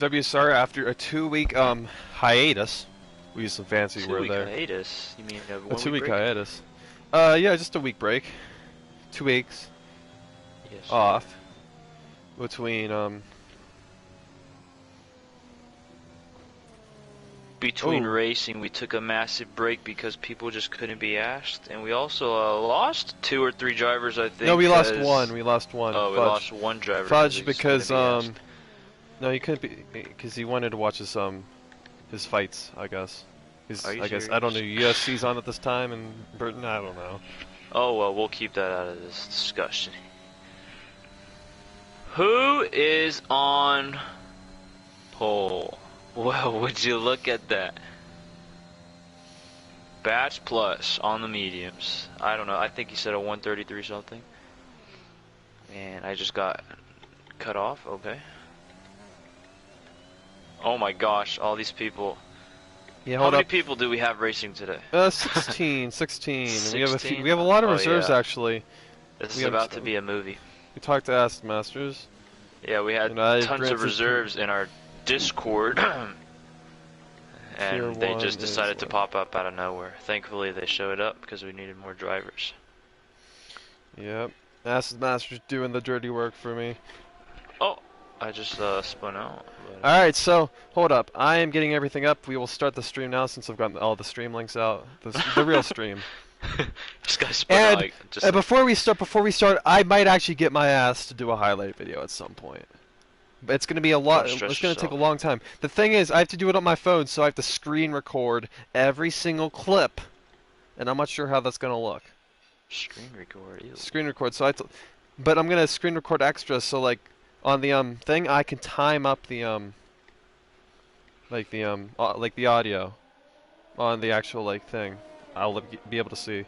WSR after a 2 week hiatus. We used some fancy word Two-week there. hiatus? You mean a A 1 week 2 week break? hiatus. Yeah, just a week break. 2 weeks Yes, sir. off between Between Oh. racing, we took a massive break because people just couldn't be asked, and we also lost 2 or 3 drivers, I think. No, we lost one. We lost one. Oh, we Fudge. lost one driver. Fudge because because no, he couldn't be because he wanted to watch his fights. I guess. Are you I guess serious? I don't know. USC's on at this time, and Burton. I don't know. Oh well, we'll keep that out of this discussion. Who is on pole? Well, would you look at that? Batch Plus on the mediums. I don't know. I think he said a 133 something. And I just got cut off. Okay. Oh my gosh, all these people. Yeah, How hold many up. people do we have racing today? 16. We have 16? We have a lot of Oh, reserves yeah. actually. This We is about to understand. be a movie. We talked to Ask Masters. Yeah, we had And I tons granted of reserves in our Discord. Tier And they one just is decided to what? pop up out of nowhere. Thankfully, they showed up because we needed more drivers. Yep. Ask Masters doing the dirty work for me. Oh, I just spun out. But, Alright, so, hold up. I am getting everything up. We will start the stream now since I've gotten all the stream links out. The real stream. this guy spun And, out. Like, just and before we start, I might actually get my ass to do a highlight video at some point. But it's going to be a lot. Don't stress It's going to take a yourself. long time. The thing is, I have to do it on my phone, so I have to screen record every single clip. And I'm not sure how that's going to look. Screen record. Ew. Screen record. But I'm going to screen record extra, so like on the thing, I can time up the like the audio on the actual like thing. I'll be able to see.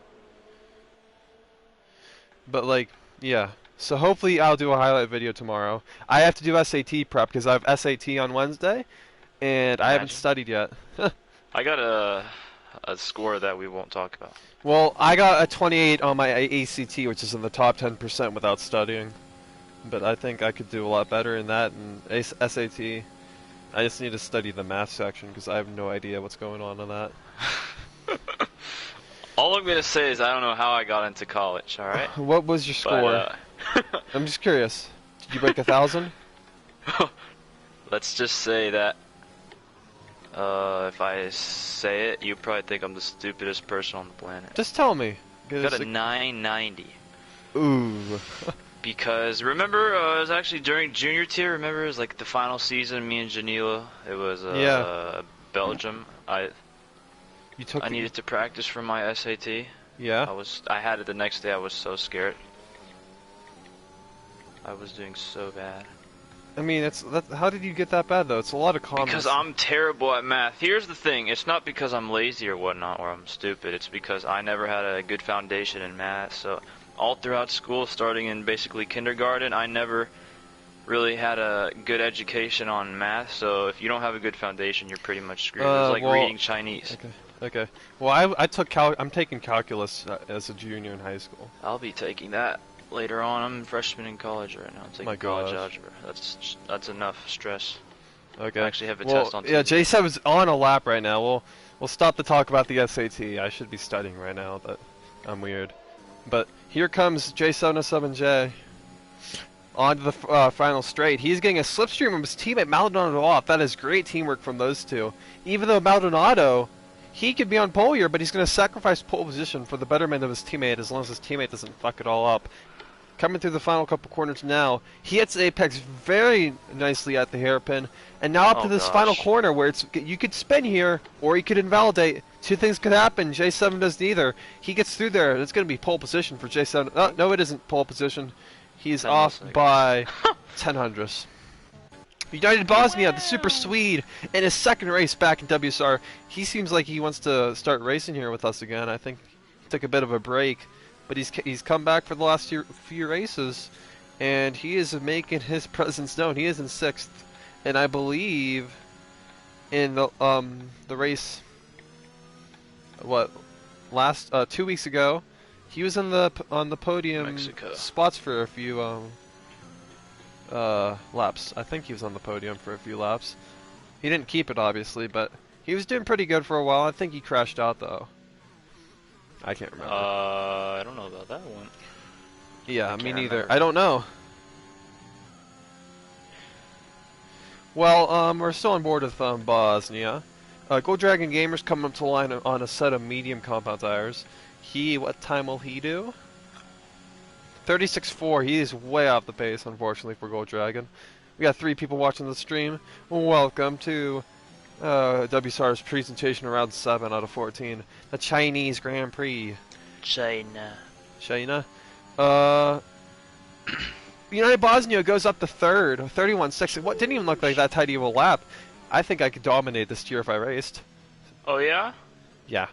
But like, yeah. So hopefully I'll do a highlight video tomorrow. I have to do SAT prep because I have SAT on Wednesday, and I haven't Imagine. studied yet. I got a score that we won't talk about. Well, I got a 28 on my ACT, which is in the top 10% without studying. But I think I could do a lot better in that and SAT. I just need to study the math section because I have no idea what's going on in that. All I'm gonna say is I don't know how I got into college. All right. What was your score? I'm just curious. Did you break 1,000? Let's just say that if I say it, you probably think I'm the stupidest person on the planet. Just tell me. Got a 990. Ooh. Because remember, it was actually during junior tier. Remember, it was like the final season. Me and Janila. It was Yeah. Belgium. I needed to practice for my SAT. Yeah. I had it the next day. I was so scared. I was doing so bad. I mean, how did you get that bad though? It's a lot of comments. Because I'm terrible at math. Here's the thing. It's not because I'm lazy or whatnot or I'm stupid. It's because I never had a good foundation in math. So all throughout school, starting in basically kindergarten, I never really had a good education on math. So if you don't have a good foundation, you're pretty much screwed. It's like reading Chinese. Okay. Well, I'm taking calculus as a junior in high school. I'll be taking that later on. I'm a freshman in college right now. I'm taking college algebra. That's enough stress. Okay. I actually have a test on yeah, Tuesday. J7's on a lap right now. We'll stop to talk about the SAT. I should be studying right now, but I'm weird. But here comes J707J on to the final straight. He's getting a slipstream of his teammate Maldonado off. That is great teamwork from those two. Even though Maldonado, he could be on pole here, but he's going to sacrifice pole position for the betterment of his teammate as long as his teammate doesn't fuck it all up. Coming through the final couple corners now, he hits apex very nicely at the hairpin, and now up to this final corner where you could spin here or you could invalidate. Two things could happen. J7 does neither. He gets through there. It's going to be pole position for J7. Oh, no, it isn't pole position. He's off by 10 hundredths. United Bosnia, the Super Swede, in his second race back in WSR. He seems like he wants to start racing here with us again. I think he took a bit of a break. But he's come back for the last few races, and he is making his presence known. He is in 6th, and I believe in the race, last 2 weeks ago, he was on the podium spots for a few laps. I think he was on the podium for a few laps. He didn't keep it, obviously, but he was doing pretty good for a while. I think he crashed out, though. I can't remember. I don't know about that one. Yeah, me neither. Remember. I don't know. Well, we're still on board with Bosnia. Gold Dragon Gamer's coming up to the line on a set of medium compound tires. What time will he do? 36.4. He is way off the pace, unfortunately, for Gold Dragon. We got 3 people watching the stream. Welcome to WSR's presentation around 7 out of 14. The Chinese Grand Prix. China. United Bosnia goes up to 3rd, 31.6. What didn't even look like that tidy of a lap. I think I could dominate this tier if I raced. Oh yeah? Yeah.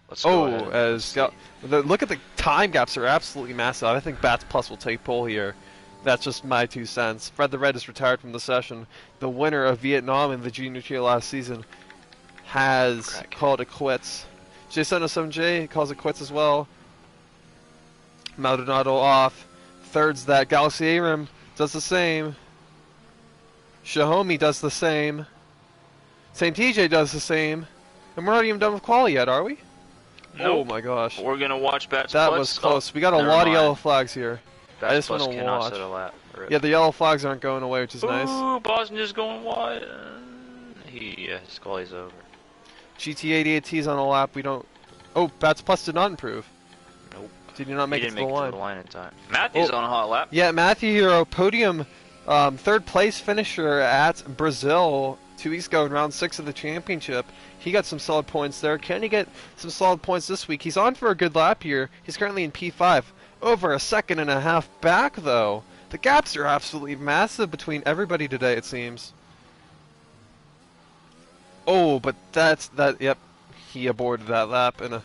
Let's go ahead. Look at the time gaps are absolutely massive. I think Bats Plus will take pole here. That's just my 2 cents. Fred the Red is retired from the session. The winner of Vietnam in the junior tier last season has called it quits. J707J calls it quits as well. Maldonado off. Third's that Galaxy Aram does the same. Xiaomi does the same. Same TJ does the same. And we're not even done with quali yet, are we? Nope. Oh my gosh. We're gonna watch Bats That Plus. was close. We got a lot of yellow flags here. Bats I just Plus want to cannot watch. set a lap. Yeah, the yellow flags aren't going away, which is nice. Ooh, Bosnia's going wide. His quali's over. GT88T's on a lap. We don't. Oh, Bats Plus did not improve. Nope. Did you not make it to the line? In time. Matthew's on a hot lap. Yeah, Matthew Hero, podium, 3rd place finisher at Brazil 2 weeks ago in round 6 of the championship. He got some solid points there. Can he get some solid points this week? He's on for a good lap here. He's currently in P5. Over a second and a half back, though. The gaps are absolutely massive between everybody today, it seems. Oh, but yep. He aborted that lap, and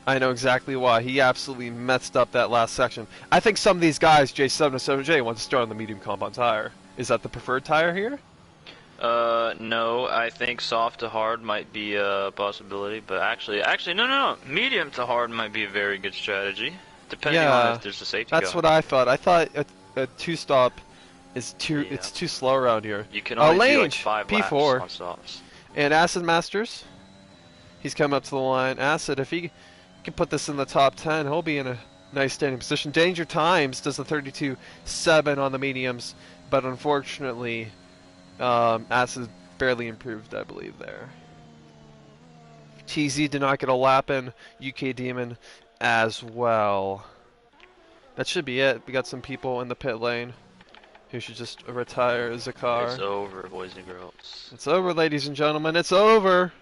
I know exactly why. He absolutely messed up that last section. I think some of these guys, J707J, want to start on the medium compound tire. Is that the preferred tire here? No, I think soft to hard might be a possibility, but actually, no. Medium to hard might be a very good strategy, depending on if there's a safety car. That's what I thought. I thought a 2-stop is it's too slow around here. You can only do like 5 P4. laps on softs. And Acid Masters, he's come up to the line. Acid, if he can put this in the top 10, he'll be in a nice standing position. Danger Times does the 32.7 on the mediums, but unfortunately, Acid barely improved, I believe, there. TZ did not get a lap in. UK Demon as well. That should be it. We got some people in the pit lane who should just retire as a car. It's over, boys and girls. It's over, ladies and gentlemen. It's over.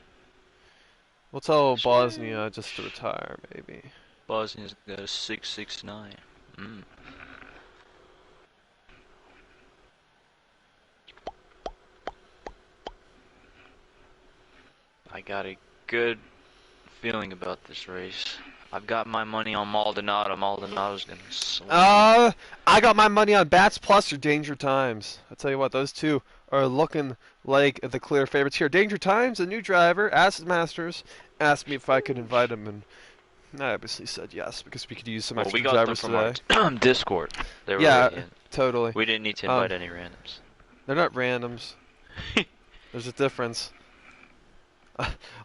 We'll tell Bosnia just to retire, maybe. Bosnia's got a 669. I got a good feeling about this race. I've got my money on Maldonado. Maldonado's gonna swing. I got my money on Bats Plus or Danger Times. I'll tell you what, those two are looking like the clear favorites here. Danger Times, a new driver, Acid Masters, asked me if I could invite him, and I obviously said yes, because we could use some extra drivers today. We got them from our Discord. They were yeah, totally. We didn't need to invite any randoms. They're not randoms. There's a difference.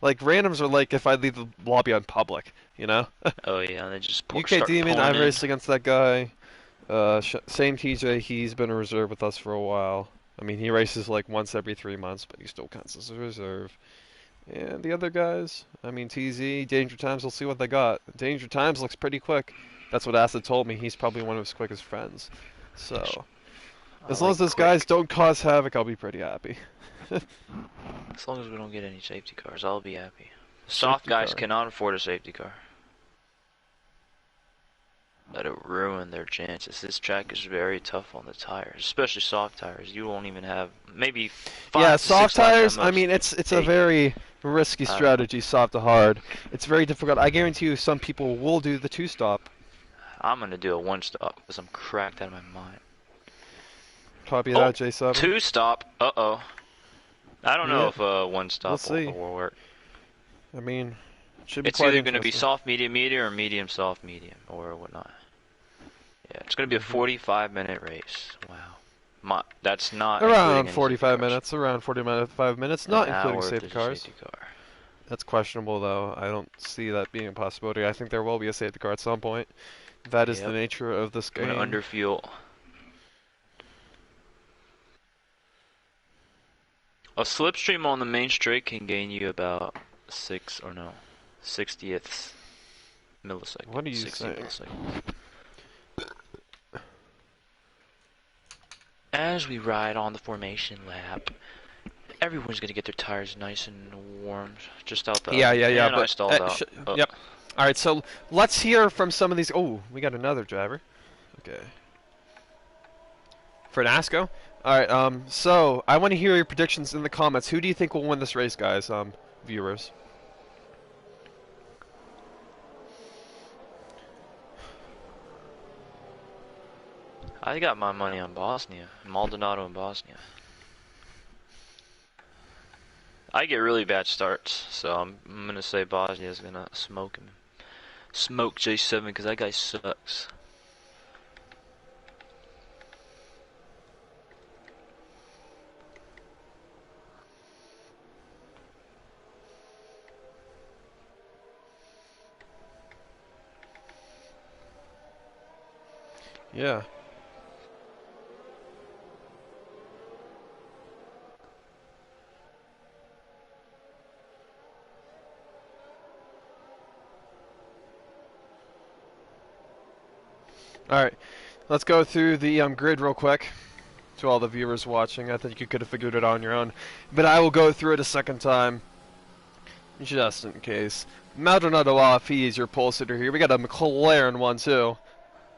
Like, randoms are like if I leave the lobby on public, you know? Oh yeah, they just UK Demon, I've raced against that guy. Same TJ, he's been a reserve with us for a while. I mean, he races like once every 3 months, but he still counts as a reserve. And the other guys, I mean, TZ, Danger Times, we'll see what they got. Danger Times looks pretty quick. That's what Acid told me. He's probably one of his quickest friends. So, as long as those guys don't cause havoc, I'll be pretty happy. As long as we don't get any safety cars, I'll be happy. Soft guys cannot afford a safety car. Let it ruin their chances. This track is very tough on the tires, especially soft tires. You won't even have maybe 5 to 6 soft tires. laps I mean, it's a very risky strategy, soft to hard. It's very difficult. I guarantee you, some people will do the 2-stop. I'm gonna do a 1-stop because I'm cracked out of my mind. Copy that, J7. 2-stop. Uh-oh. I don't know if 1-stop will work. I mean, it should be it's either going to be soft, medium, medium, or medium, soft, medium, or whatnot. Yeah, it's going to be a 45-minute race. Wow. That's not Around including any safety 45 cars. minutes, around 45 minutes, An not including hour if safety there's a cars. safety car. That's questionable, though. I don't see that being a possibility. I think there will be a safety car at some point. That is the Yep. nature of this I'm game. gonna underfuel. A slipstream on the main straight can gain you about 60th millisecond. What are you 60 saying? milliseconds. As we ride on the formation lap, everyone's gonna get their tires nice and warm, just out the. Yeah. And I But stalled out. yep. All right, so let's hear from some of these. Oh, we got another driver. Okay. For NASCO. All right. So I want to hear your predictions in the comments. Who do you think will win this race, guys? Viewers. I got my money on Bosnia, Maldonado and Bosnia. I get really bad starts, so I'm gonna say Bosnia's gonna smoke him. Smoke J7 because that guy sucks. Yeah. All right, let's go through the grid real quick to all the viewers watching. I think you could have figured it out on your own, but I will go through it a second time just in case. Maldonado off, he is your pole sitter here. We got a McLaren 1-2.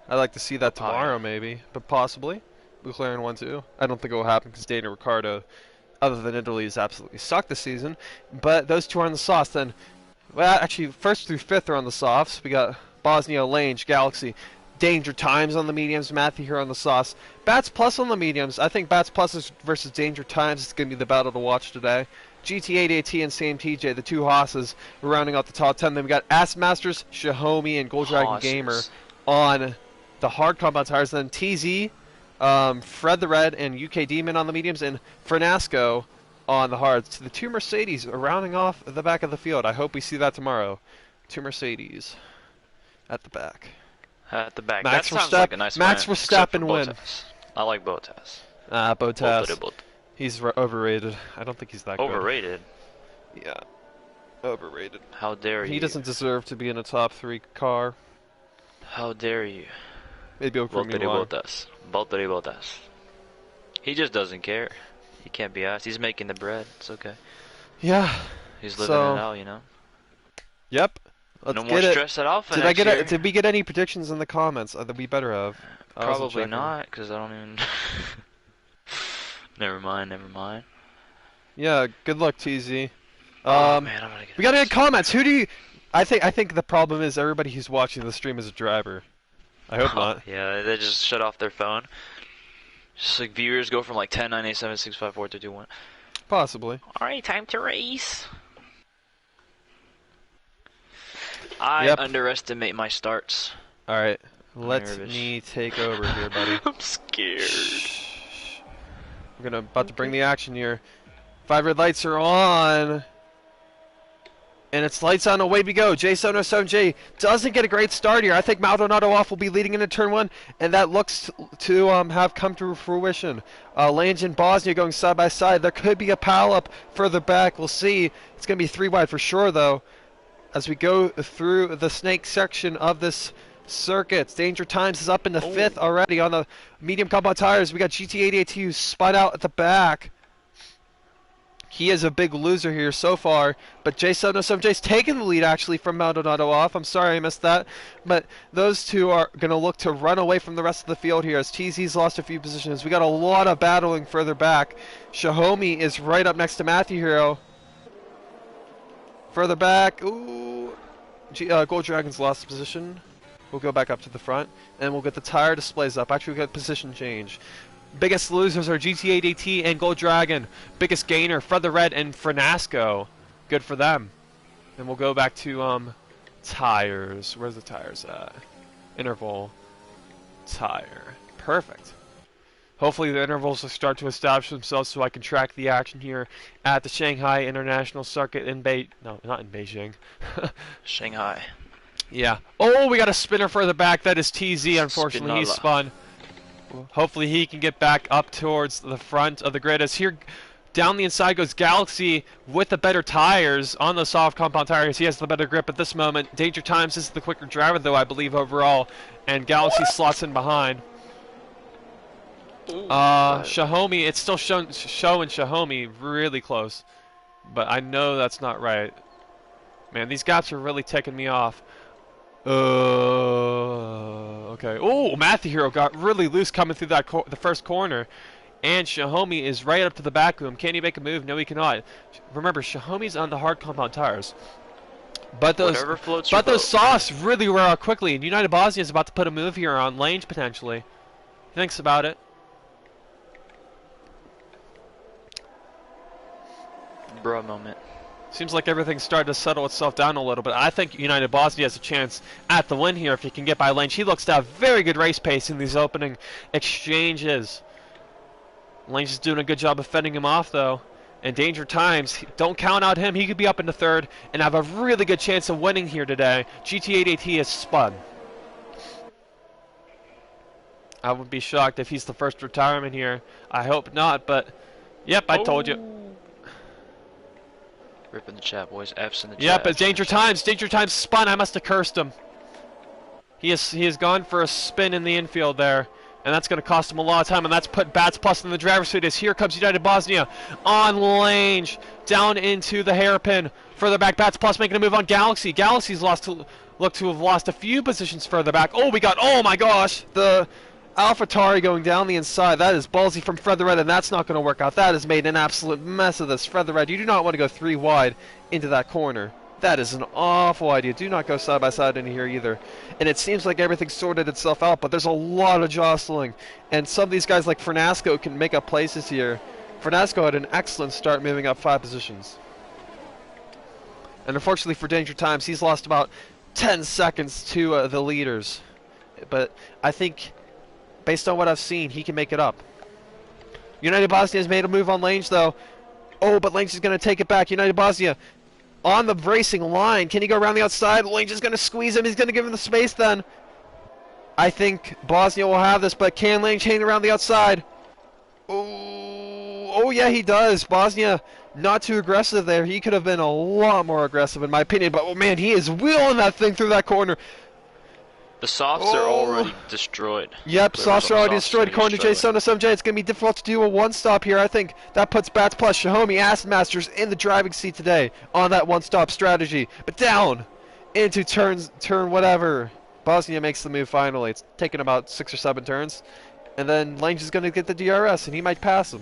I'd like to see that tomorrow maybe, but possibly. McLaren 1-2. I don't think it will happen because Daniel Ricciardo, other than Italy, has absolutely sucked this season. But those two are on the sauce then. Well, actually, first through fifth are on the softs. We got Bosnia, Lange, Galaxy. Danger Times on the mediums, Matthew here on the sauce. Bats Plus on the mediums. I think Bats Plus is versus Danger Times is going to be the battle to watch today. GT8AT and Sam TJ, the two Hosses, rounding out the top 10. Then we got Ass Masters, Xiaomi, and Gold Dragon Gamer on the hard compound tires. Then TZ, Fred the Red, and UK Demon on the mediums, and Fernasco on the hards. The two Mercedes rounding off the back of the field. I hope we see that tomorrow. Two Mercedes at the back. At the back. Max that sounds like a nice Max win, Verstappen win. I like Bottas. Bottas. He's overrated. I don't think he's that overrated. Good. Yeah. Overrated. How dare you? He doesn't deserve to be in a top 3 car. How dare you? Maybe a Formula 1. Valtteri Bottas. He just doesn't care. He can't be asked. He's making the bread. It's okay. Yeah. He's living it out, you know. Yep. Let's no more stress at Alpha. Did we get any predictions in the comments that we better have? Probably not, because I don't even. Never mind. Yeah. Good luck, TZ. Oh man, I'm gonna get. We got any comments? Who do you? I think the problem is everybody who's watching the stream is a driver. I hope not. Yeah, they just shut off their phone. Just like viewers go from like 10, 9, 8, 7, 6, 5, 4, 3, 2, 1. Possibly. Alright, time to race. I underestimate my starts. Alright, let me take over here, buddy. I'm scared. We're about to bring the action here. 5 red lights are on. And it's lights on, away we go. J707J doesn't get a great start here. I think Maldonado off will be leading into turn 1, and that looks to have come to fruition. Lange and Bosnia going side by side. There could be a pile up further back. We'll see. It's going to be 3 wide for sure, though. As we go through the snake section of this circuit, Danger Times is up in the 5th already on the medium compound tires. We got GT88 spun out at the back. He is a big loser here so far, but J707J's taking the lead actually from Maldonado off. I'm sorry I missed that, but those two are going to look to run away from the rest of the field here as TZ's lost a few positions. We got a lot of battling further back. Xiaomi is right up next to Matthew Hero. Further back, Gold Dragon's lost position. We'll go back up to the front, and we'll get the tire displays up. Actually, we'll get position change. Biggest losers are GT8AT and Gold Dragon. Biggest gainer, Fred the Red and Fernasco. Good for them. And we'll go back to tires. Where's the tires at? Interval. Tire. Perfect. Hopefully the intervals will start to establish themselves so I can track the action here at the Shanghai International Circuit in no, not in Beijing. Shanghai. Yeah. Oh, we got a spinner further back. That is TZ, unfortunately. He's spun. Hopefully he can get back up towards the front of the grid. As here, down the inside goes Galaxy with the better tires on the soft compound tires. He has the better grip at this moment. Danger Times is the quicker driver, though, I believe, overall. And Galaxy slots in behind. Xiaomi, it's still showing Xiaomi really close. But I know that's not right. Man, these gaps are really taking me off. Okay. Oh, Matthew Hero got really loose coming through that the first corner. And Xiaomi is right up to the back of him. Can he make a move? No, he cannot. Remember, Xiaomi's on the hard compound tires. But those softs really wear out quickly. And United Bosnia is about to put a move here on Lange, potentially. He thinks about it. Bro moment. Seems like everything's starting to settle itself down a little bit. I think United Bosnia has a chance at the win here if he can get by Lange. He looks to have very good race pace in these opening exchanges. Lange is doing a good job of fending him off, though. And Danger Times, don't count out him. He could be up into third and have a really good chance of winning here today. GT8AT is spun. I would be shocked if he's the first retirement here. I hope not, but yep, I told you. Rip in the chat, boys. F's in the chat. Yep, but Danger Times spun. I must have cursed him. He has gone for a spin in the infield there. And that's going to cost him a lot of time, and that's put Bats Plus in the driver's seat as here comes United Bosnia on Lange, down into the hairpin. Further back, Bats Plus making a move on Galaxy. Galaxy's look to have lost a few positions further back. Oh, oh my gosh, the AlphaTauri going down the inside. That is ballsy from Featherhead, and that's not going to work out. That has made an absolute mess of this. Featherhead, you do not want to go 3 wide into that corner. That is an awful idea. Do not go side by side into here either. And it seems like everything sorted itself out, but there's a lot of jostling. And some of these guys like Fernasco can make up places here. Fernasco had an excellent start moving up 5 positions. And unfortunately for Danger Times, he's lost about 10 seconds to the leaders. But I think, based on what I've seen, he can make it up. United Bosnia has made a move on Lange, though. Oh, but Lange is going to take it back. United Bosnia on the racing line. Can he go around the outside? Lange is going to squeeze him. He's going to give him the space then. I think Bosnia will have this, but can Lange hang around the outside? Oh, yeah, he does. Bosnia not too aggressive there. He could have been a lot more aggressive in my opinion, but oh man, he is wheeling that thing through that corner. The softs are already destroyed. Yep, softs are already destroyed. According to Jay Sona 7J, it's going to be difficult to do a one-stop here. I think that puts Bats Plus, Xiaomi, Acid Masters in the driving seat today on that one-stop strategy. But down into turn whatever. Bosnia makes the move finally. It's taken about 6 or 7 turns. And then Lange is going to get the DRS, and he might pass him.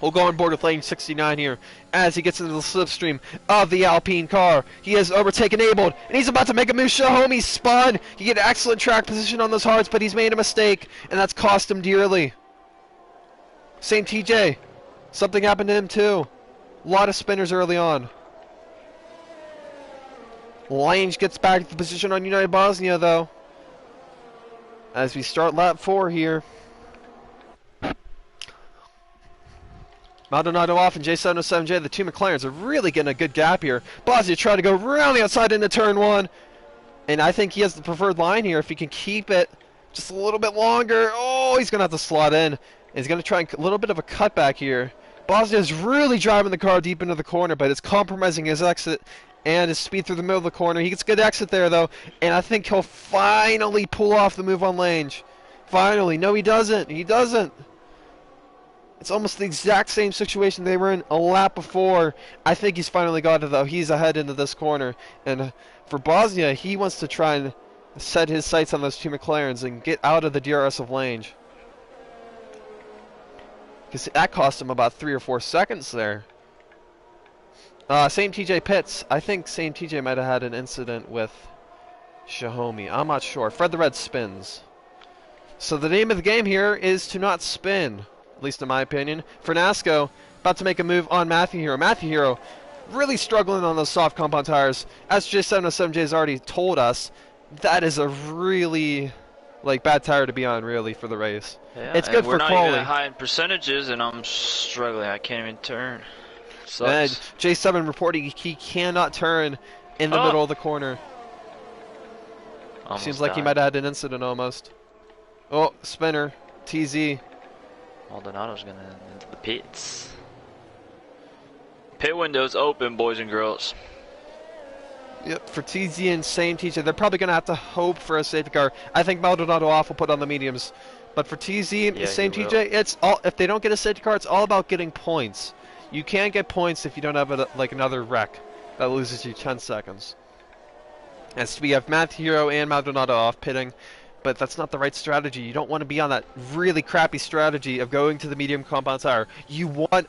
We'll go on board with lane 69 here as he gets into the slipstream of the Alpine car. He has overtaken Abled, and he's about to make a move. Xiaomi spun. He get excellent track position on those hards, but he's made a mistake, and that's cost him dearly. Same TJ. Something happened to him, too. A lot of spinners early on. Lange gets back to the position on United Bosnia, though, as we start lap 4 here. Maldonado off and J707J, the two McLarens are really getting a good gap here. Bosnia trying to go around the outside into turn 1. And I think he has the preferred line here if he can keep it just a little bit longer. Oh, he's going to have to slot in. He's going to try a little bit of a cutback here. Bosnia is really driving the car deep into the corner, but it's compromising his exit and his speed through the middle of the corner. He gets a good exit there, though, and I think he'll finally pull off the move on Lange. Finally. No, he doesn't. He doesn't. It's almost the exact same situation they were in a lap before. I think he's finally got it, though. He's ahead into this corner. And for Bosnia, he wants to try and set his sights on those two McLarens and get out of the DRS of Lange. Because that cost him about 3 or 4 seconds there. Same TJ Pitts. I think same TJ might have had an incident with Xiaomi. I'm not sure. Fred the Red spins. So the name of the game here is to not spin. At least in my opinion. Fernasco about to make a move on Matthew Hero. Matthew Hero really struggling on those soft compound tires. As J707J has already told us, that is a really like bad tire to be on really for the race. Yeah, It's and good we're for not even quali. that high in percentages, and I'm struggling. I can't even turn. And Sucks. J7 reporting he cannot turn in the Oh! middle of the corner. Seems Almost like he died. might have had an incident almost. Oh, spinner. TZ. Maldonado's gonna into the pits. Pit window's open, boys and girls. Yep, for TZ and same teacher, they're probably going to have to hope for a safety car. I think Maldonado off will put on the mediums. But for TZ and Yeah, same he will. TJ, it's all if they don't get a safety car, it's all about getting points. You can't get points if you don't have like another wreck that loses you 10 seconds. As we have Matthew and Maldonado off pitting, but that's not the right strategy. You don't want to be on that really crappy strategy of going to the medium compound tire. You want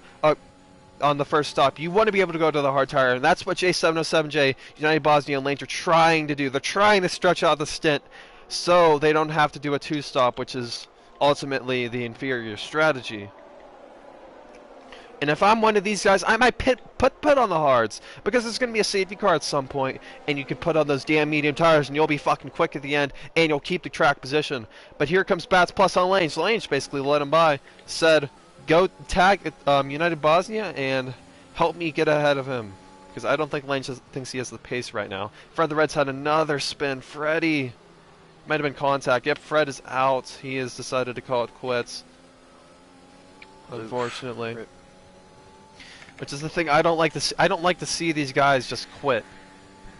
on the first stop, you want to be able to go to the hard tire, and that's what J707J, United Bosnia and Lanes are trying to do. They're trying to stretch out the stint so they don't have to do a two-stop, which is ultimately the inferior strategy. And if I'm one of these guys, I might put on the hards, because there's going to be a safety car at some point, and you can put on those damn medium tires, and you'll be fucking quick at the end, and you'll keep the track position. But here comes Bats Plus on Lanes. Lanes basically let him by, said, go tag United Bosnia and help me get ahead of him. Because I don't think Lanes thinks he has the pace right now. Fred the Red's had another spin. Freddie might have been contact. Yep, Fred is out. He has decided to call it quits. Unfortunately. Rip. Which is the thing I don't like to see. I don't like to see these guys just quit.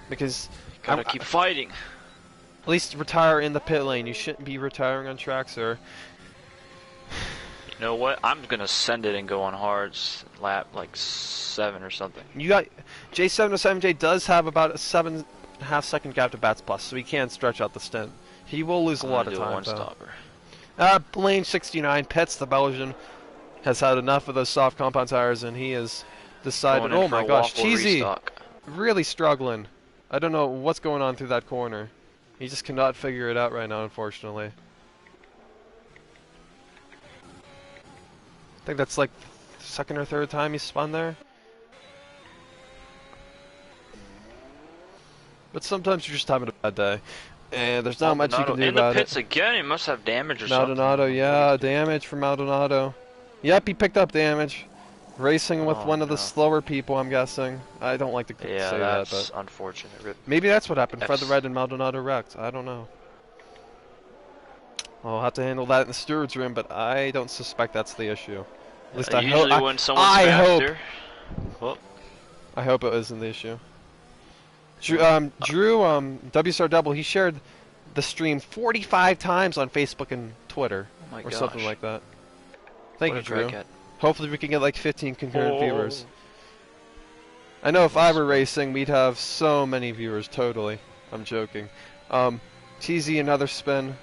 Because Gotta keep fighting. at least retire in the pit lane. You shouldn't be retiring on track, sir. You know what? I'm gonna send it and go on hards lap like 7 or something. You got J707J does have about a 7.5 second gap to Bats Plus, so he can stretch out the stint. He will lose a lot of time. One though. stopper. Lane 69 Pets, the Belgian, has had enough of those soft compound tires, and he has decided. Going in Oh for my a gosh, waffle Cheesy, restock. really struggling. I don't know what's going on through that corner. He just cannot figure it out right now, unfortunately. I think that's like the second or third time he's spun there. But sometimes you're just having a bad day, and there's not much you can do in the about pits it. again. He must have damage or Maldonado, something. yeah, damage from Maldonado. Yep, he picked up damage. Racing with Oh, one of the no. slower people, I'm guessing. I don't like to Yeah, say that, that's but unfortunate. Rip. maybe that's what happened. Fred the F's. Red and Maldonado wrecked. I don't know. I'll have to handle that in the steward's room, but I don't suspect that's the issue. At least I hope. Usually when someone's I hope. faster. Well, I hope it isn't the issue. Drew, WSR Double, he shared the stream 45 times on Facebook and Twitter, oh my or gosh. something like that. Thank What you, a Drew. crackhead. Hopefully we can get like 15 concurrent Oh. viewers. I know if I were racing, we'd have so many viewers, totally. I'm joking. TZ, another spin.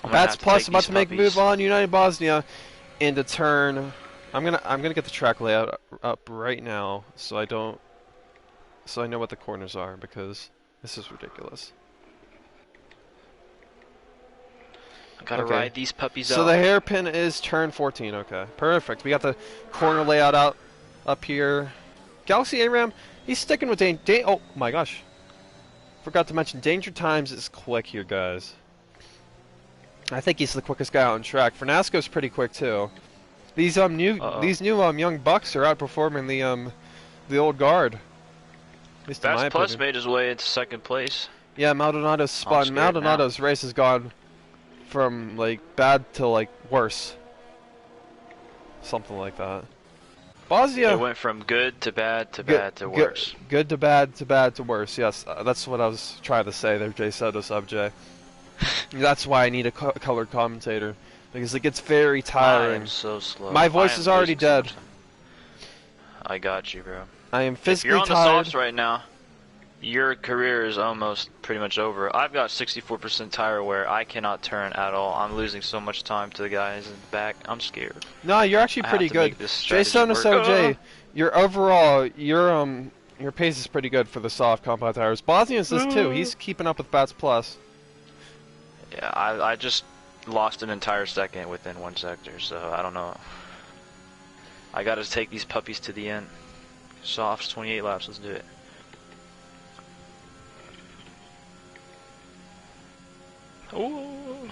I'm gonna Bats have to Plus take about these to make a puppies. move on United Bosnia into turn. I'm gonna get the track layout up right now so I know what the corners are, because this is ridiculous. I gotta Okay. ride these puppies So out. the hairpin is turn 14. Okay, perfect. We got the corner layout out up here. Galaxy ARAM, he's sticking with oh my gosh, forgot to mention Danger Times is quick here, guys. I think he's the quickest guy on track. Fernasco's pretty quick too. These new young bucks are outperforming the old guard. At least in my Bats Plus opinion. made his way into second place. Yeah, Maldonado's spun. scared Maldonado's race has gone from like bad to like worse. Something like that. Bosnia. It went from good to bad to bad to worse. Good to bad to bad to worse. Yes, that's what I was trying to say there, J Soto sub J. That's why I need a colored commentator, because it gets very tiring. I'm so slow. My voice I am is already losing so dead. much time. I got you, bro. I am If physically you're on tired. the softs right now, your career is almost pretty much over. I've got 64% tire wear. I cannot turn at all. I'm losing so much time to the guys in the back. I'm scared. No, you're actually I pretty have to make good. this J strategy Soto work. J, your overall your pace is pretty good for the soft compound tires. Bosnia's is too. He's keeping up with Bats Plus. Yeah, I just lost an entire second within one sector, so I don't know. I gotta take these puppies to the end. Softs, 28 laps, let's do it. Ooh.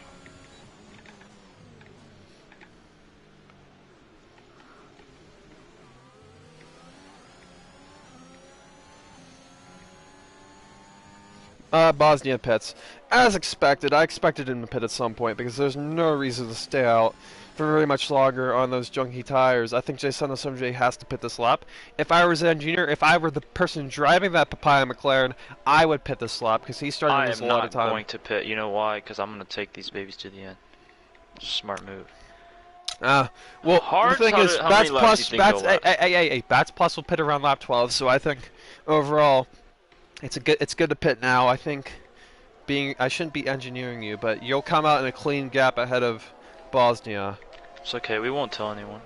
Bosnia pits. As expected, I expected him to pit at some point because there's no reason to stay out for very much longer on those junky tires. I think J707J has to pit this lap. If I was an engineer, if I were the person driving that Papaya McLaren, I would pit this lap because he's starting to lose a lot of time. I am not going to pit. You know why? Because I'm going to take these babies to the end. Smart move. Well, Hard, the thing is, Bats Plus, Bats Plus will pit around lap 12, so I think overall it's good to pit now. I think I shouldn't be engineering you, but you'll come out in a clean gap ahead of Bosnia. It's okay, we won't tell anyone.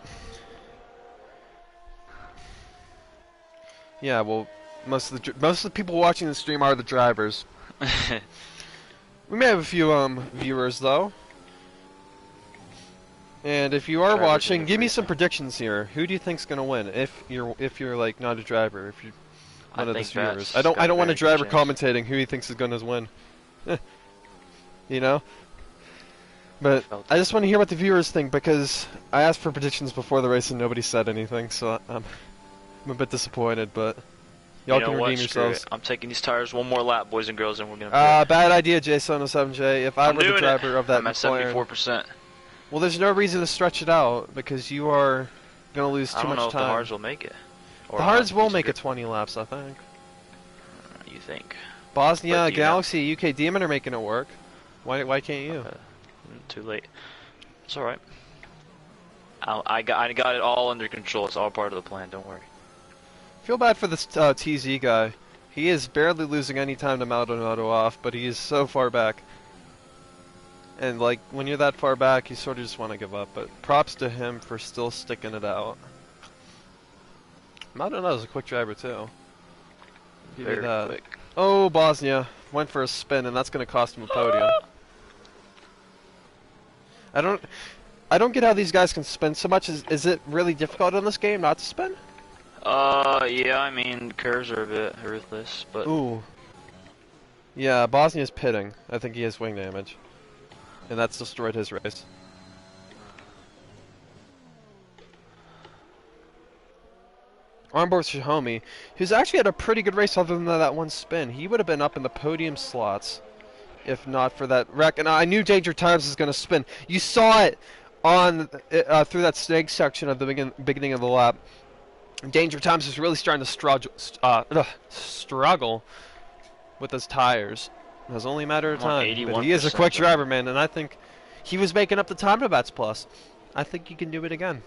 Yeah, well, most of the people watching the stream are the drivers. We may have a few viewers though. And if you are watching, give me some predictions here. Who do you think's gonna win? If you're like not a driver, if you're one of the viewers. I don't want a driver commentating who he thinks is gonna win. You know? But I just want to hear what the viewers think because I asked for predictions before the race and nobody said anything, so I'm a bit disappointed, but y'all can redeem yourselves. I'm taking these tires one more lap, boys and girls, and we're gonna bad idea, J707J. If I were the driver of that I'm at 74%. Well, there's no reason to stretch it out because you are gonna lose too much time. I don't know if the hards will make it. The hards will make it 20 laps, I think. You think? Bosnia, Galaxy, UK Demon are making it work. Why can't you? Too late. It's all right. I got it all under control. It's all part of the plan. Don't worry. Feel bad for this TZ guy. He is barely losing any time to Maldonado off, but he is so far back. And like when you're that far back, you sort of just want to give up. But props to him for still sticking it out. Maldonado's a quick driver too. Very quick. Oh, Bosnia went for a spin, and that's going to cost him a podium. I don't get how these guys can spin so much. Is it really difficult in this game not to spin? Yeah, I mean, curves are a bit ruthless, but... Ooh. Yeah, Bosnia's pitting. I think he has wing damage. And that's destroyed his race. Onboard Shahomey, who's actually had a pretty good race other than that one spin. He would have been up in the podium slots if not for that wreck. And I knew Danger Times was going to spin. You saw it on through that snake section of the beginning of the lap. Danger Times is really starting to struggle with his tires. It was only a matter of time. But he is a quick driver, man, and I think he was making up the time to Bats Plus. I think he can do it again.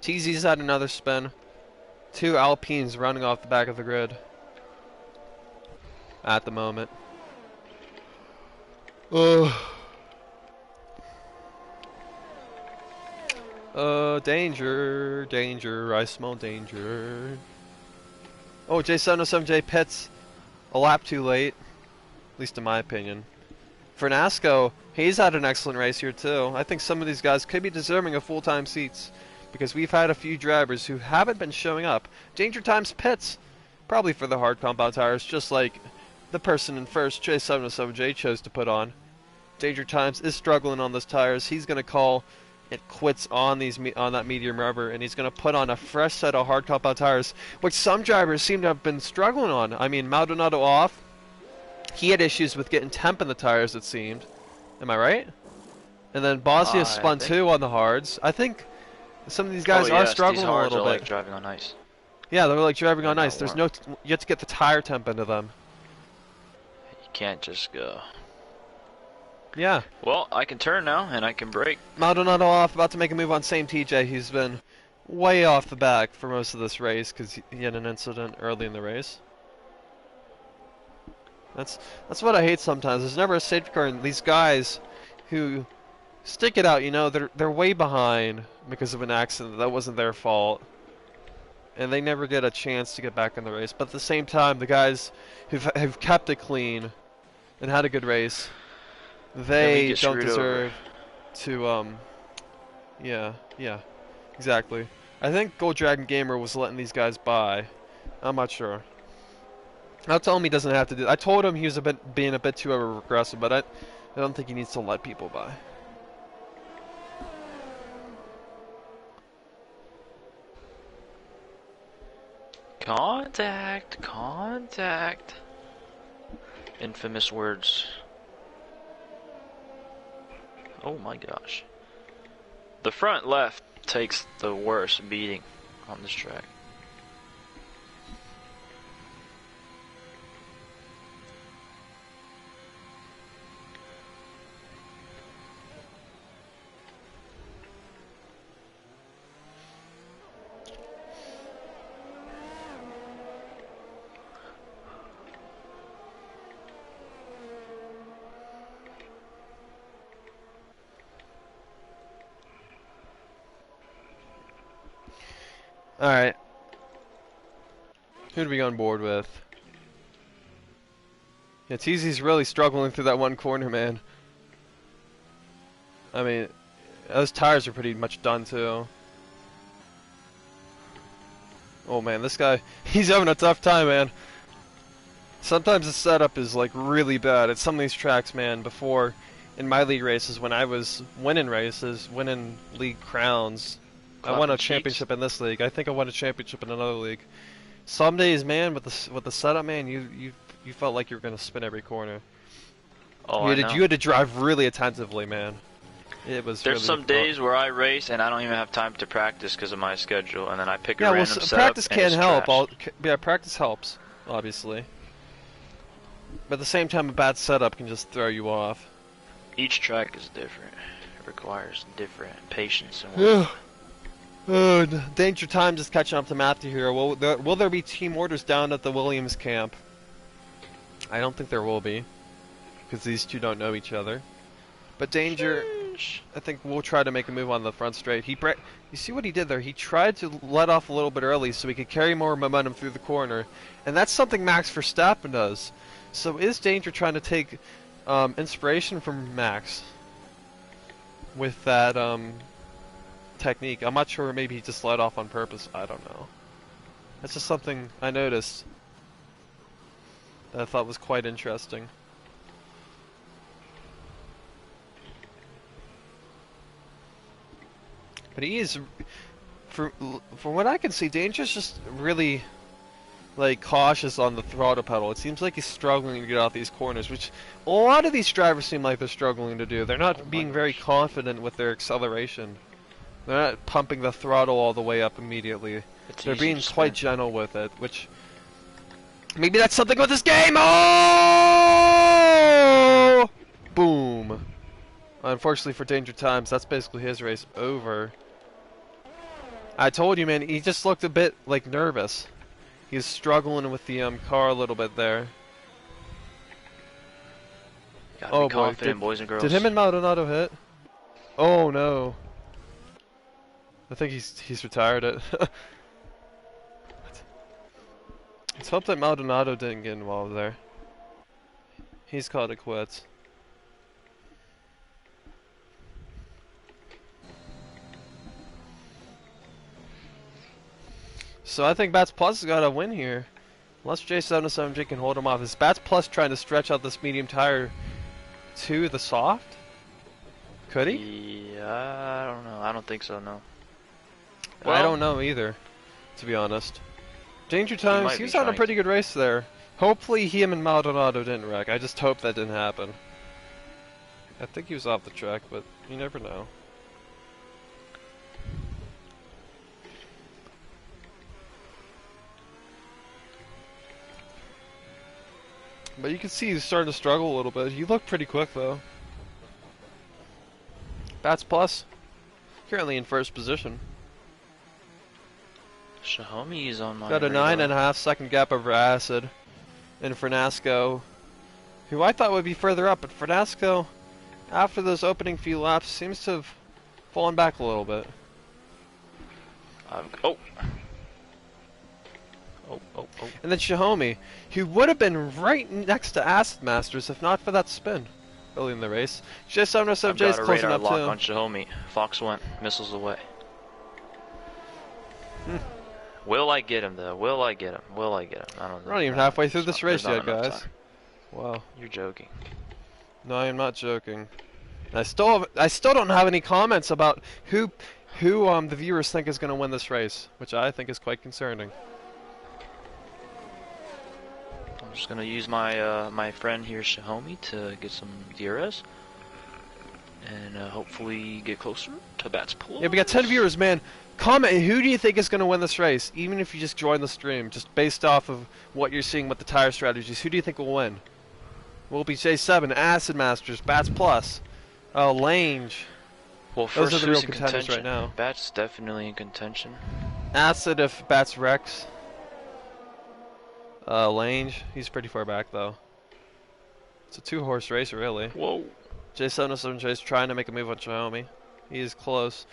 TZ's had another spin. 2 Alpines running off the back of the grid at the moment. Danger, danger, I smell danger. Oh, J707J pits a lap too late, at least in my opinion. Fernasco, he's had an excellent race here too. I think some of these guys could be deserving of full-time seats because we've had a few drivers who haven't been showing up. Danger Times pits, probably for the hard compound tires, just like the person in first, J707J, chose to put on. Danger Times is struggling on those tires. He's going to call it quits on that medium rubber, and he's going to put on a fresh set of hard compound tires, which some drivers seem to have been struggling on. I mean, Maldonado off. He had issues with getting temp in the tires, it seemed. Am I right? And then Bosnia spun too on the hards. I think some of these guys are struggling a little bit. Like driving on ice. Yeah, they're like driving on ice. There's no, you have to get the tire temp into them. You can't just go. Yeah. Well, I can turn now, and I can brake. Maldonado off, about to make a move on same TJ. He's been way off the back for most of this race because he had an incident early in the race. That's what I hate sometimes. There's never a safety car, and these guys who stick it out, you know, they're way behind because of an accident that wasn't their fault, and they never get a chance to get back in the race. But at the same time, the guys who've kept it clean and had a good race, they don't deserve to, yeah, exactly. I think Gold Dragon Gamer was letting these guys by. I'm not sure. I told him he doesn't have to do. I told him he was being a bit too aggressive, but I don't think he needs to let people by. Contact, contact. Infamous words. Oh my gosh. The front left takes the worst beating on this track. Alright. Who do we go on board with? Yeah, TZ's really struggling through that one corner, man. I mean, those tires are pretty much done, too. Oh, man, this guy, he's having a tough time, man. Sometimes the setup is, like, really bad at some of these tracks, man. Before, in my league races, when I was winning races, winning league crowns, I won a championship in this league. I think I won a championship in another league. Some days, man, with the setup, man, you felt like you were gonna spin every corner. Oh, you had to drive really attentively, man. It was. There's really some difficult. days where I race and I don't even have time to practice because of my schedule, and then I pick a Yeah, random well, setup. practice and can it's help. trash. Yeah, practice helps, obviously. But at the same time, a bad setup can just throw you off. Each track is different. It requires different patience and work. Danger Time just catching up to Matthew here. Will there be team orders down at the Williams camp? I don't think there will be, because these two don't know each other. But Danger, I think we'll try to make a move on the front straight. You see what he did there? He tried to let off a little bit early so he could carry more momentum through the corner, and that's something Max Verstappen does. So is Danger trying to take inspiration from Max with that technique? I'm not sure. Maybe he just let off on purpose. I don't know. That's just something I noticed that I thought was quite interesting. But he is, from what I can see, Danger's just really, like, cautious on the throttle pedal. It seems like he's struggling to get out these corners, which a lot of these drivers seem like they're struggling to do. They're not being very confident with their acceleration. They're not pumping the throttle all the way up immediately. They're being quite gentle with it, which maybe that's something with this game. Oh! Boom. Unfortunately for Danger Times, that's basically his race over. I told you, man, he just looked a bit, like, nervous. He's struggling with the car a little bit there. Gotta be confident, boys and girls. Did him and Maldonado hit? Oh no. I think he's retired it. Let's hope that Maldonado didn't get involved there. He's called it quits. So I think Bats Plus has got to win here. Unless J77J can hold him off. Is Bats Plus trying to stretch out this medium tire to the soft? Could he? Yeah, I don't know. I don't think so, no. Well, I don't know either, to be honest. Danger Times, he was on a pretty good race there. Hopefully him and Maldonado didn't wreck. I just hope that didn't happen. I think he was off the track, but you never know. But you can see he's starting to struggle a little bit. He looked pretty quick, though. Bats Plus, currently in first position. Xiaomi's on my Got a 9.5 second gap over Acid and Fernasco, who I thought would be further up, but Fernasco, after those opening few laps, seems to have fallen back a little bit. Oh. And then Xiaomi, who would have been right next to Acid Masters if not for that spin early in the race. J707J is closing up too. Lock on Xiaomi. Fox went. Missiles away. Will I get him though? Will I get him? Will I get him? I don't know. We're not even halfway through this race There's yet, not enough guys. time. Wow. You're joking. No, I am not joking. I still don't have any comments about who the viewers think is going to win this race, which I think is quite concerning. I'm just gonna use my my friend here, Xiaomi, to get some DRS, and hopefully get closer to Bat's pull. Yeah, we got 10 viewers, man. Comment, who do you think is going to win this race? Even if you just join the stream, just based off of what you're seeing with the tire strategies, who do you think will win? Will it be J7, Acid Masters, Bats Plus, Lange? Well, Those first, are the real who's in contenders contention? right now. Bat's definitely in contention. Acid if Bats Rex. Lange, he's pretty far back though. It's a 2-horse race, really. Whoa. J707J is trying to make a move on Xiaomi. He is close.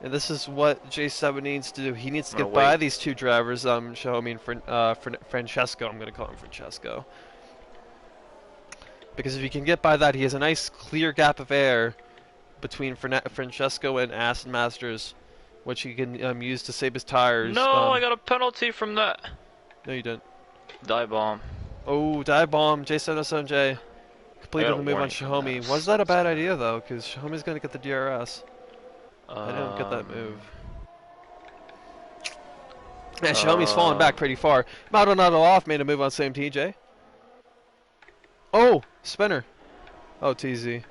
And this is what J7 needs to do. He needs to get by these 2 drivers, Xiaomi and Francesco. I'm going to call him Francesco. Because if he can get by that, he has a nice clear gap of air between Francesco and Acid Masters, which he can use to save his tires. No, I got a penalty from that. No, you didn't. Die bomb. Oh, dive bomb. J707J completed the move on Xiaomi. Was that a bad idea, though? Because Xiaomi's going to get the DRS. I didn't get that move. Yeah, Xiaomi's falling back pretty far. Maldonado off made a move on same TJ. Oh, spinner. Oh, TZ.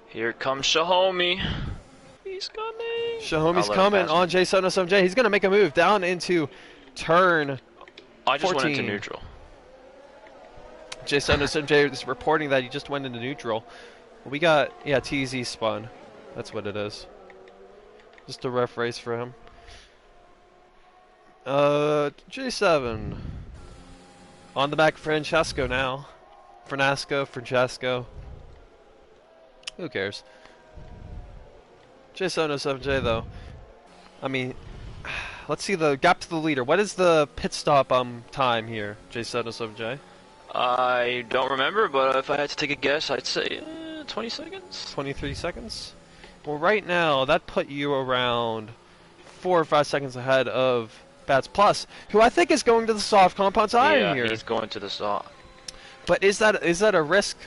Here comes Xiaomi. He's coming. Xiaomi's coming on J707J. He's going to make a move down into turn 14. I just went into neutral. J707J is reporting that he just went into neutral. We got, yeah, TZ spun. That's what it is. Just a rough race for him. J7. On the back, Francesco now. Francesco. Who cares? J707J though. I mean, let's see the gap to the leader. What is the pit stop time here, J707J? I don't remember, but if I had to take a guess, I'd say 20 seconds. 23 seconds? Well, right now, that put you around 4 or 5 seconds ahead of Bats Plus, who I think is going to the soft compound tire here. Yeah, he's going to the soft. But is that a risk,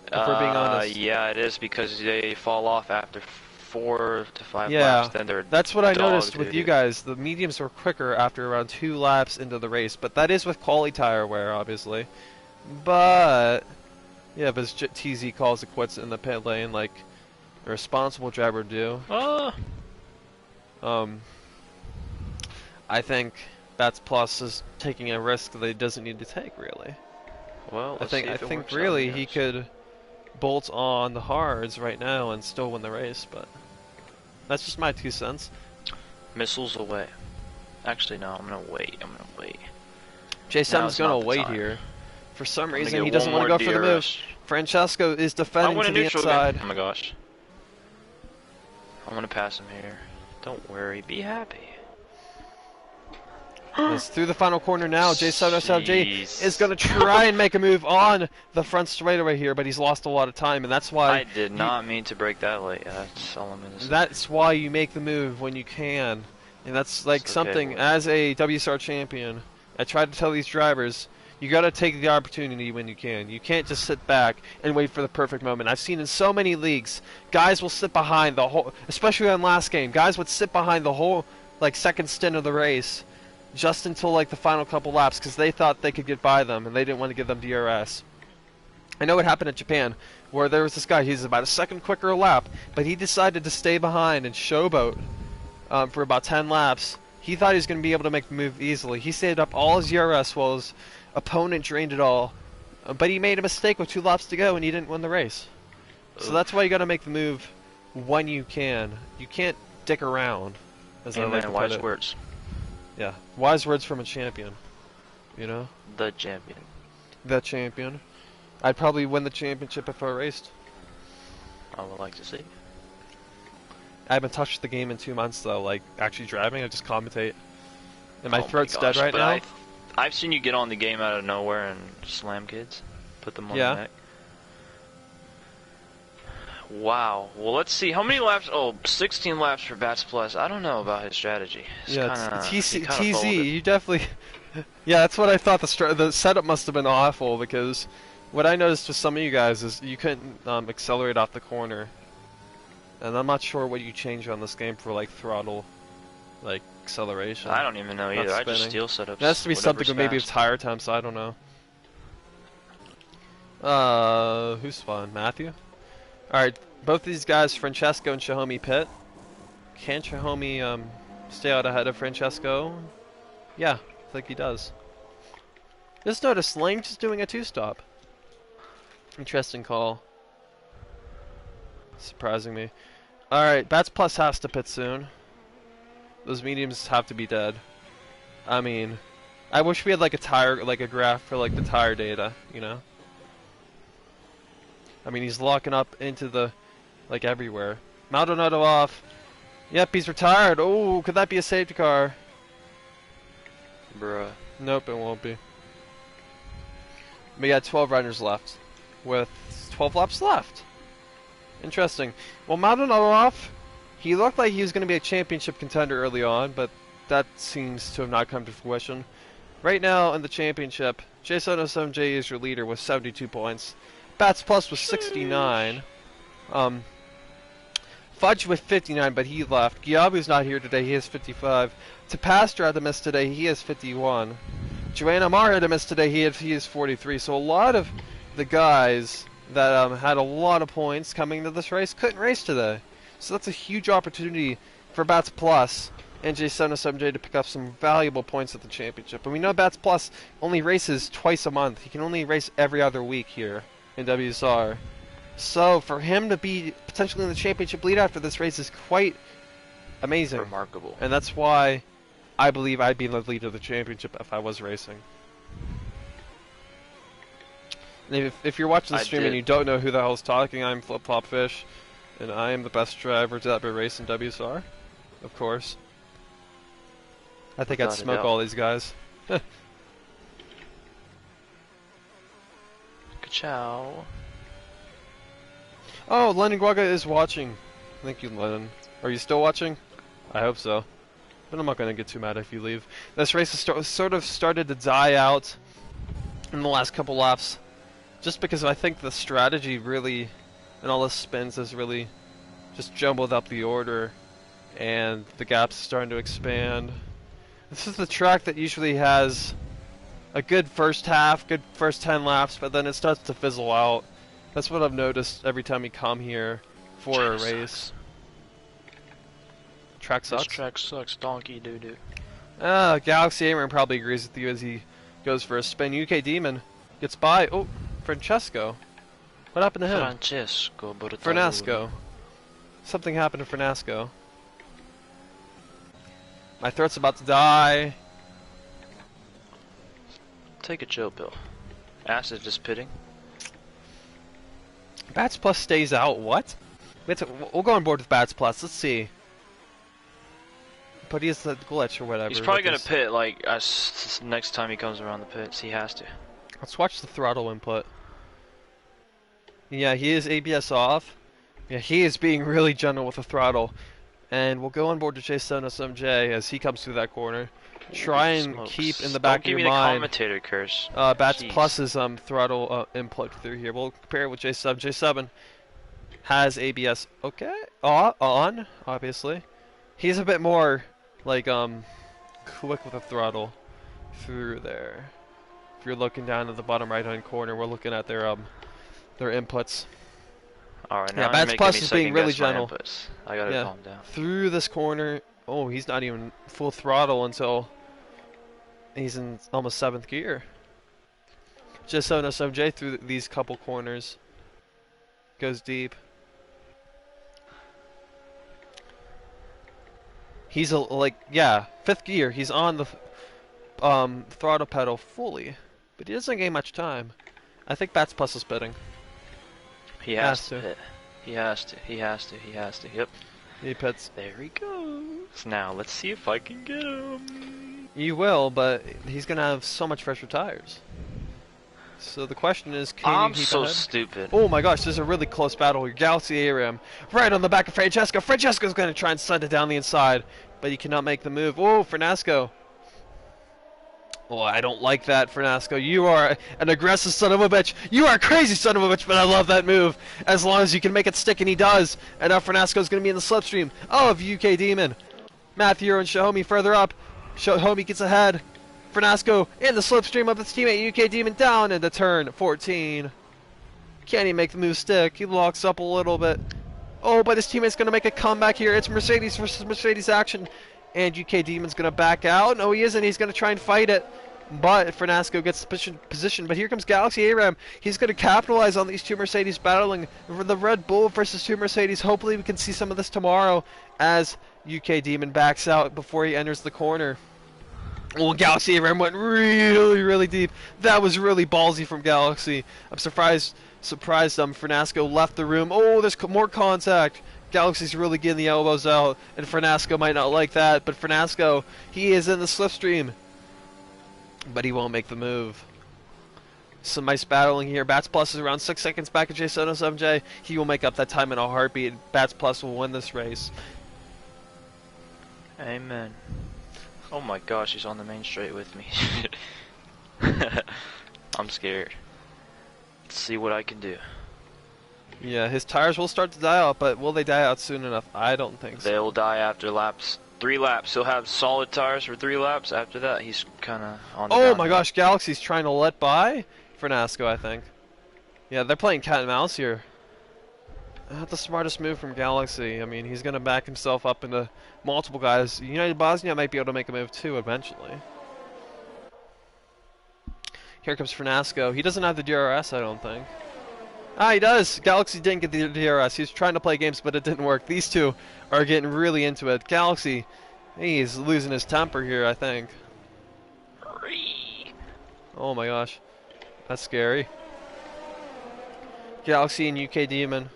if we're being honest? Yeah, it is, because they fall off after 4 to 5 yeah, laps. Then they're that's what I dog noticed with duty. you guys. The mediums were quicker after around 2 laps into the race, but that is with quality tire wear, obviously. But, yeah, but as TZ calls it quits in the pit lane, like a responsible driver would do. I think Bats Plus is taking a risk that he doesn't need to take, really. Well, I think really he could bolt on the hards right now and still win the race, but that's just my 2 cents. Missiles away. Actually, no, I'm gonna wait. J7's gonna wait here. For some reason, he doesn't want to go for the move. Francesco is defending to the inside. Oh my gosh. I'm gonna pass him here. Don't worry, be happy. It's through the final corner now. J7SLJ is going to try and make a move on the front straightaway here, but he's lost a lot of time, and that's why... I did not mean to break that late. That's all I'm going to say. That's why you make the move when you can. And that's like something, as a WSR champion, I try to tell these drivers, you got to take the opportunity when you can. You can't just sit back and wait for the perfect moment. I've seen in so many leagues, guys will sit behind the whole... Especially on last game, guys would sit behind the whole second stint of the race just until the final couple laps because they thought they could get by them and they didn't want to give them DRS. I know it happened in Japan where there was this guy, he's about a second quicker a lap, but he decided to stay behind and showboat for about 10 laps. He thought he was going to be able to make the move easily. He saved up all his DRS while his opponent drained it all, but he made a mistake with 2 laps to go and he didn't win the race. So that's why you got to make the move when you can. You can't dick around, as I like to put wise it. words. Yeah, wise words from a champion, you know? The champion. The champion. I'd probably win the championship if I raced. I would like to see. I haven't touched the game in 2 months though, actually driving, I just commentate. And my throat's dead right now. I've seen you get on the game out of nowhere and slam kids. Put them on the neck. Wow. Well, let's see. How many laps? Oh, 16 laps for Bats Plus. I don't know about his strategy. It's Yeah, kinda, he TC, kinda TZ, folded. you definitely... Yeah, that's what I thought. The setup must have been awful, because what I noticed with some of you guys is you couldn't accelerate off the corner. And I'm not sure what you change on this game for, like, throttle, like, acceleration. I don't even know Not either. I just spinning. steal setups. There has to be something whatever's with maybe fast. it's tire time, so I don't know. Who's spawned? Matthew? Alright, both these guys, Francesco and Xiaomi, pit. Can Xiaomi, stay out ahead of Francesco? Yeah, I think he does. Just noticed Lang just doing a two-stop. Interesting call. Surprising me. Alright, Bats Plus has to pit soon. Those mediums have to be dead. I mean, I wish we had like a tire, like a graph for like the tire data, you know? I mean, he's locking up into the, like, everywhere. Maldonado off. Yep, he's retired. Oh, could that be a safety car? Bruh. Nope, it won't be. We got 12 runners left, with 12 laps left. Interesting. Well, Maldonado off. He looked like he was going to be a championship contender early on, but that seems to have not come to fruition. Right now in the championship, J707J is your leader with 72 points. Bats Plus was 69. Fudge with 59, but he left. Giabu's not here today. He has 55. Tapastra had to miss today. He has 51. Joanna Mar had to miss today. He is 43. So a lot of the guys that had a lot of points coming into this race couldn't race today. So that's a huge opportunity for Bats Plus and J707J to pick up some valuable points at the championship. And we know Bats Plus only races twice a month. He can only race every other week here in WSR. So for him to be potentially in the championship lead after this race is quite amazing. Remarkable. And that's why I believe I'd be in the lead of the championship if I was racing. And if you're watching the stream and you don't know who the hell's talking, I'm Flip Flop Fish, and I am the best driver to ever race in WSR, of course. I think I'd smoke all these guys. Ciao. Oh, Lennon Guaga is watching. Thank you, Lennon. Are you still watching? I hope so. But I'm not going to get too mad if you leave. This race has sort of started to die out in the last couple laps. Just because I think the strategy really, and all the spins has really just jumbled up the order. And the gaps are starting to expand. This is the track that usually has a good first half, good first 10 laps, but then it starts to fizzle out. That's what I've noticed every time we come here for a race. Track sucks? This track sucks, donkey doo-doo. Galaxy Aimer probably agrees with you as he goes for a spin. UK Demon gets by. Oh, Francesco. What happened to him? Francesco Fernasco. Something happened to Fernasco. My throat's about to die. Take a chill pill. Acid just pitting. Bats Plus stays out. What? We'll go on board with Bats Plus. Let's see. But he has the glitch or whatever. He's probably gonna pit like next time he comes around the pits. He has to. Let's watch the throttle input. Yeah, he is ABS off. Yeah, he is being really gentle with the throttle. And we'll go on board to J707J as he comes through that corner. Try and keep in the back of your mind. Don't give me the commentator curse. Bats Plus's throttle input through here. We'll compare it with J7. J7 has ABS. Okay, on obviously. He's a bit more like quick with the throttle through there. If you're looking down at the bottom right-hand corner, we're looking at their inputs. Alright, now yeah, Bats Plus is being really gentle. I gotta calm down. Through this corner. Oh, he's not even full throttle until he's in almost 7th gear. Just J through these couple corners. Goes deep. He's 5th gear. He's on the throttle pedal fully, but he doesn't gain much time. I think Bats Plus is pitting. He has to pit. He has to. He has to. He has to. Yep. He pits. There he goes. Now let's see if I can get him. You will, but he's gonna have so much fresher tires. So the question is, can I'm you keep so ahead? stupid. Oh my gosh, there's a really close battle here. Galaxy ARAM right on the back of Francesco. Francesco's going to try and send it down the inside, but he cannot make the move. Oh, Fernasco. Oh, I don't like that, Fernasco. You are an aggressive son of a bitch. You are a crazy son of a bitch, but I love that move. As long as you can make it stick, and he does. And now Fernasco's going to be in the slipstream of UK Demon. Matthew and Shahomi further up. Shahomi gets ahead. Fernasco in the slipstream of his teammate UK Demon down into turn 14. Can't he make the move stick? He locks up a little bit. Oh, but his teammate's going to make a comeback here. It's Mercedes versus Mercedes action. And UK Demon's going to back out. No, he isn't. He's going to try and fight it. But Fernasco gets the position. But here comes Galaxy ARAM. He's going to capitalize on these two Mercedes battling. The Red Bull versus two Mercedes. Hopefully we can see some of this tomorrow as UK Demon backs out before he enters the corner. Oh, Galaxy ARAM went really, really deep. That was really ballsy from Galaxy. I'm surprised Fernasco left the room. Oh, there's more contact. Galaxy's really getting the elbows out, and Fernasco might not like that, but Fernasco, he is in the slipstream. But he won't make the move. Some nice battling here. Bats Plus is around 6 seconds back at J7J. He will make up that time in a heartbeat. Bats Plus will win this race. Amen. Oh my gosh, he's on the main straight with me. I'm scared. Let's see what I can do. Yeah, his tires will start to die out, but will they die out soon enough? I don't think so. They'll die after laps. 3 laps. He'll have solid tires for 3 laps. After that, he's kind of on the Oh my gosh, Galaxy's trying to let by Fernasco, I think. Yeah, they're playing cat and mouse here. Not the smartest move from Galaxy. I mean, he's going to back himself up into multiple guys. United Bosnia might be able to make a move too eventually. Here comes Fernasco. He doesn't have the DRS, I don't think. Ah, he does. Galaxy didn't get the DRS. He was trying to play games, but it didn't work. These two are getting really into it. Galaxy, he's losing his temper here, I think. Oh my gosh. That's scary. Galaxy and UK Demon.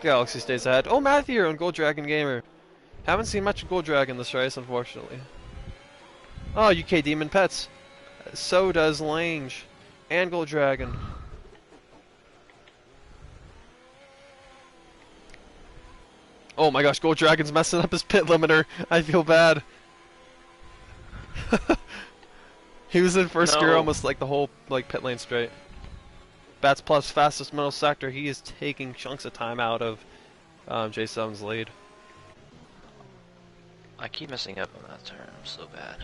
Galaxy stays ahead. Oh, Matthew on Gold Dragon Gamer. Haven't seen much of Gold Dragon this race, unfortunately. Oh, UK Demon pets. So does Lange and Gold Dragon. Oh my gosh, Gold Dragon's messing up his pit limiter. I feel bad. He was in first gear almost like the whole pit lane straight. Bats Plus fastest middle sector. He is taking chunks of time out of J7's lead. I keep messing up on that turn. I'm so bad.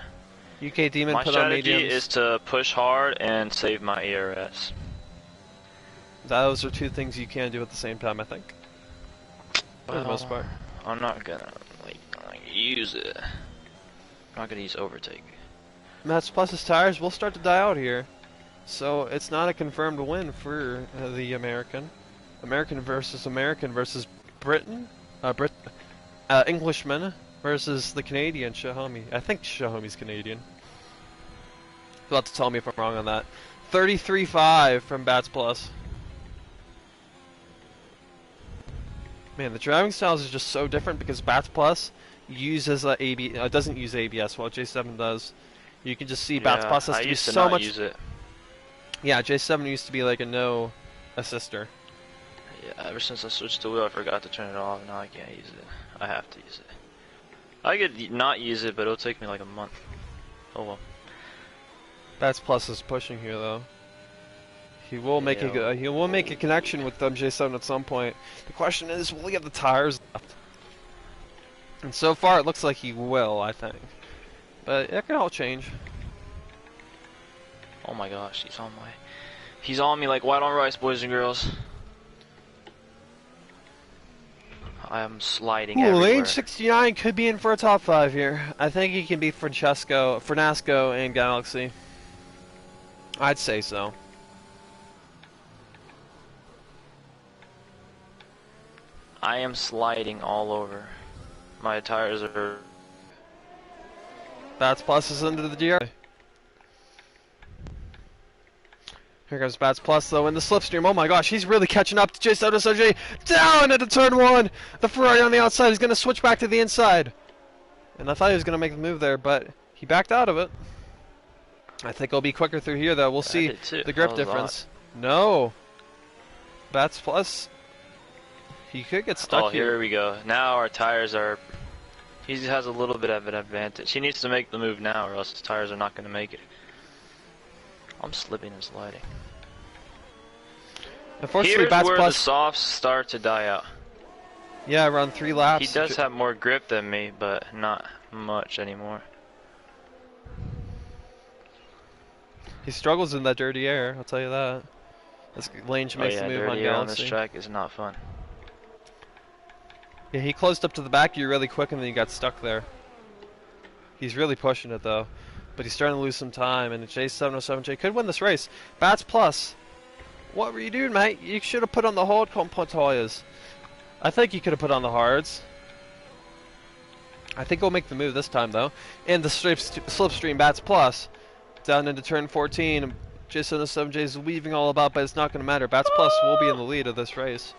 UK Demon my put on mediums. My strategy is to push hard and save my ERS. Those are two things you can do at the same time, I think. For the most part. I'm not gonna like use it. I'm not gonna use overtake. Bats Plus's tires will start to die out here. So it's not a confirmed win for the American. American versus Britain. Englishman versus the Canadian Shahomi. I think Shahomi's Canadian. You'll have to tell me if I'm wrong on that. 33.5 from Bats Plus. Man, the driving styles is just so different because Bats Plus uses doesn't use ABS while J7 does. You can just see Bats Plus has to be so much. Use it. Yeah, J7 used to be like a no assister. Yeah, ever since I switched to wheel, I forgot to turn it off. Now I can't use it. I have to use it. I could not use it, but it'll take me like a month. Oh well. Bats Plus is pushing here though. He will make a connection with J7 at some point. The question is, will he have the tires left? And so far, it looks like he will. I think, but it can all change. Oh my gosh, he's on me like white on rice, boys and girls. I am sliding everywhere. Lane 69 could be in for a top 5 here. I think he can beat Fernasco, and Galaxy. I'd say so. I am sliding all over. My tires are... Bats Plus is into the DR. Here comes Bats Plus though in the slipstream. Oh my gosh, he's really catching up to J7SJ. Down into turn 1. The Ferrari on the outside is going to switch back to the inside. And I thought he was going to make the move there, but he backed out of it. I think it'll be quicker through here, though. We'll I see did too. the That grip was odd. difference. No. Bats plus. He could get stuck Oh, here. here we go. Now our tires are... He has a little bit of an advantage. He needs to make the move now or else his tires are not going to make it. I'm slipping and sliding. Unfortunately, Here's Bats where plus. the softs start to die out. Yeah, around 3 laps. He does have more grip than me, but not much anymore. He struggles in that dirty air, I'll tell you that. As Lane Oh makes yeah, the move on dirty air on Galaxy. this track is not fun. Yeah, he closed up to the back of you really quick and then he got stuck there. He's really pushing it though. But he's starting to lose some time and J707J could win this race. Bats plus. What were you doing, mate? You should have put on the hard compound tires. I think you could have put on the hards. I think he'll make the move this time though. And the slipstream Bats plus. Down into turn 14. J707J is weaving all about, but it's not going to matter. Bats plus will be in the lead of this race.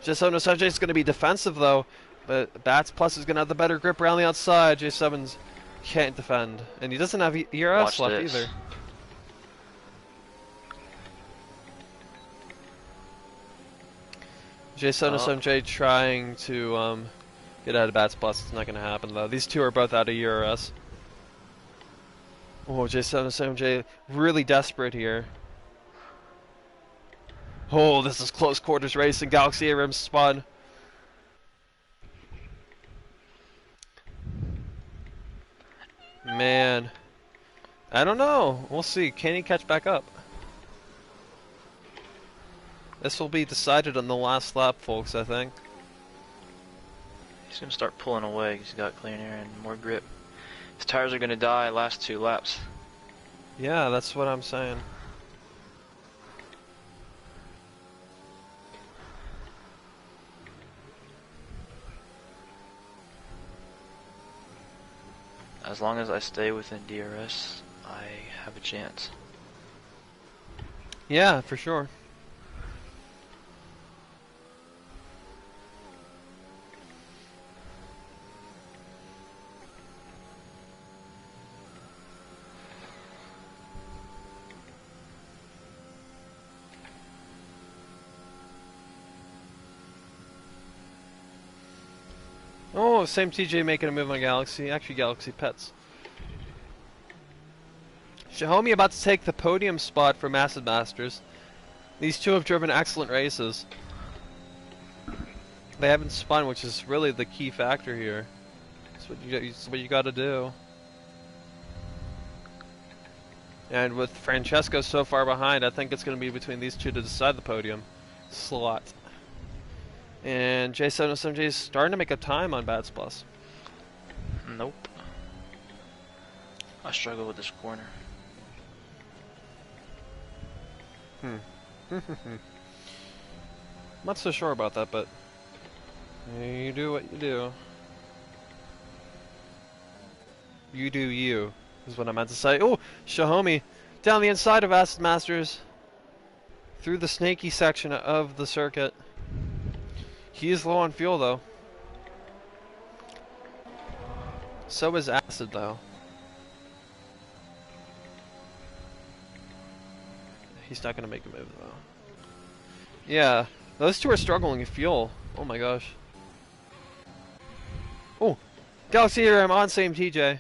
J707J is going to be defensive though, but Bats plus is going to have the better grip around the outside. J7's can't defend, and he doesn't have ERS Watch left this. either. J707J trying to get out of Bats plus. It's not going to happen though. These two are both out of ERS. Oh, J707J really desperate here. Oh, this is close quarters race and Galaxy ARM spun. Man. I don't know. We'll see. Can he catch back up? This will be decided on the last lap, folks, I think. He's going to start pulling away because he's got clean air and more grip. His tires are going to die last 2 laps. Yeah, that's what I'm saying. As long as I stay within DRS, I have a chance. Yeah, for sure. Oh, same TJ making a move on Galaxy. Actually, Galaxy Pets. Xiaomi about to take the podium spot for Massive Masters. These two have driven excellent races. They haven't spun, which is really the key factor here. It's what you got to do. And with Francesco so far behind, I think it's going to be between these two to decide the podium slot. And J707J is starting to make a time on Bats Plus. Nope. I struggle with this corner. Not so sure about that, but you do what you do. You do you, is what I meant to say. Oh, Xiaomi down the inside of Acid Masters through the snaky section of the circuit. He is low on fuel though. So is Acid though. He's not going to make a move though. Yeah, those two are struggling with fuel. Oh my gosh. Oh, Galaxy here, I'm on same TJ.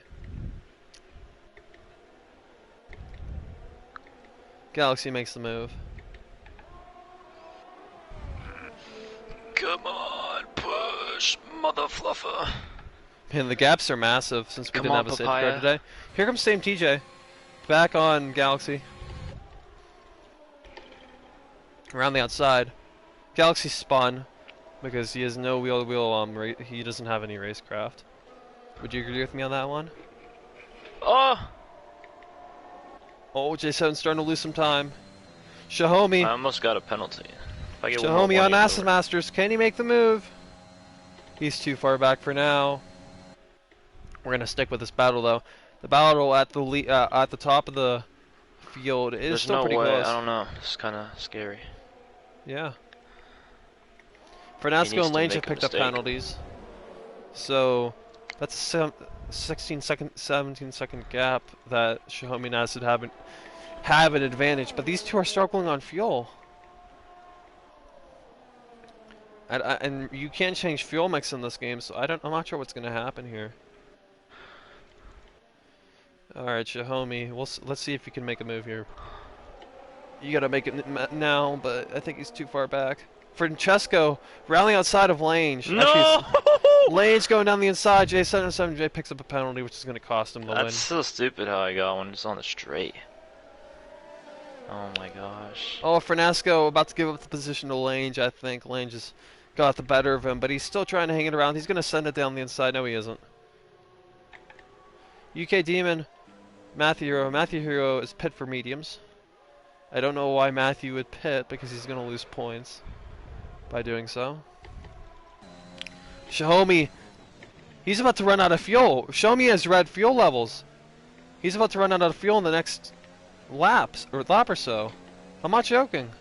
Galaxy makes the move. Come on, push, mother fluffer. Man, the gaps are massive since we Come didn't on, have a safety papaya. car today. Here comes same TJ. Back on Galaxy. Around the outside. Galaxy spun because he has no wheel he doesn't have any racecraft. Would you agree with me on that one? Oh! Oh, J7's starting to lose some time. Xiaomi. I almost got a penalty. If I get one more Xiaomi on warning, it's Acid over. Masters. Can he make the move? He's too far back for now. We're gonna stick with this battle though. The battle at the top of the field is There's still no pretty way. close. I don't know. It's kind of scary. Yeah. He Fernasco needs and to Lane make have a picked up mistake. penalties. So that's 16-second, 17-second gap that Xiaomi and Acid have an advantage, but these two are struggling on fuel. And you can't change fuel mix in this game, so I'm not sure what's gonna happen here. All right, Xiaomi, let's see if you can make a move here. You gotta make it now, but I think he's too far back. Francesco rallying outside of Lange. No! Lange going down the inside. J77J picks up a penalty, which is gonna cost him the win. That's so stupid how I got one just on the straight. Oh my gosh. Oh, Francesco about to give up the position to Lange. I think Lange has got the better of him, but he's still trying to hang it around. He's gonna send it down the inside. No, he isn't. UK Demon, Matthew Hero. Matthew Hero is pit for mediums. I don't know why Matthew would pit, because he's going to lose points by doing so. Xiaomi, he's about to run out of fuel. Xiaomi has red fuel levels. He's about to run out of fuel in the next lap or so. I'm not joking.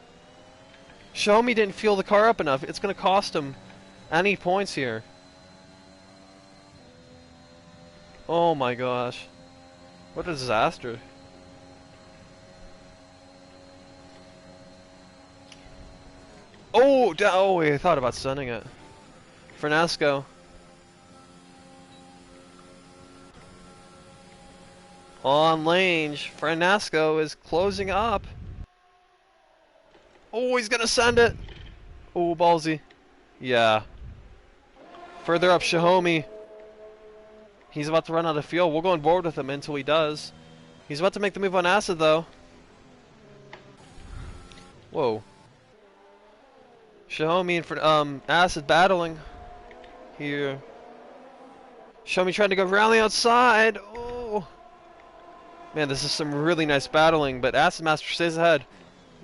Xiaomi didn't fuel the car up enough. It's going to cost him any points here. Oh my gosh. What a disaster. Oh, I thought about sending it. Francesco. On Lange. Francesco is closing up. Oh, he's gonna send it. Oh, ballsy. Yeah. Further up, Xiaomi. He's about to run out of fuel. We'll go on board with him until he does. He's about to make the move on Acid, though. Whoa. Xiaomi and Acid battling here. Xiaomi trying to go rally outside. Oh. Man, this is some really nice battling, but Acid Master stays ahead.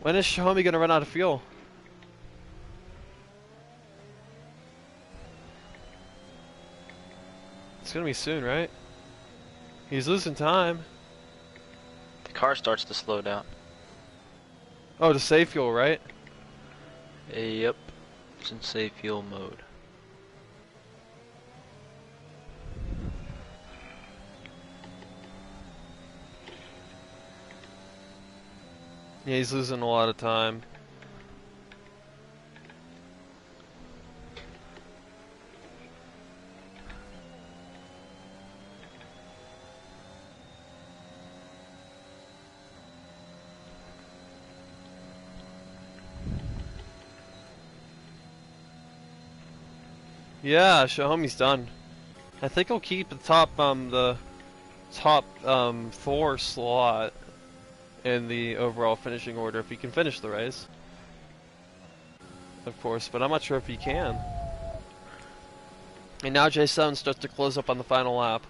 When is Xiaomi going to run out of fuel? It's going to be soon, right? He's losing time. The car starts to slow down. Oh, to save fuel, right? Yep. It's in safe fuel mode. Yeah, he's losing a lot of time. Yeah, Xiaomi's done. I think he'll keep the top 4 slot in the overall finishing order if he can finish the race. Of course, but I'm not sure if he can. And now J7 starts to close up on the final lap.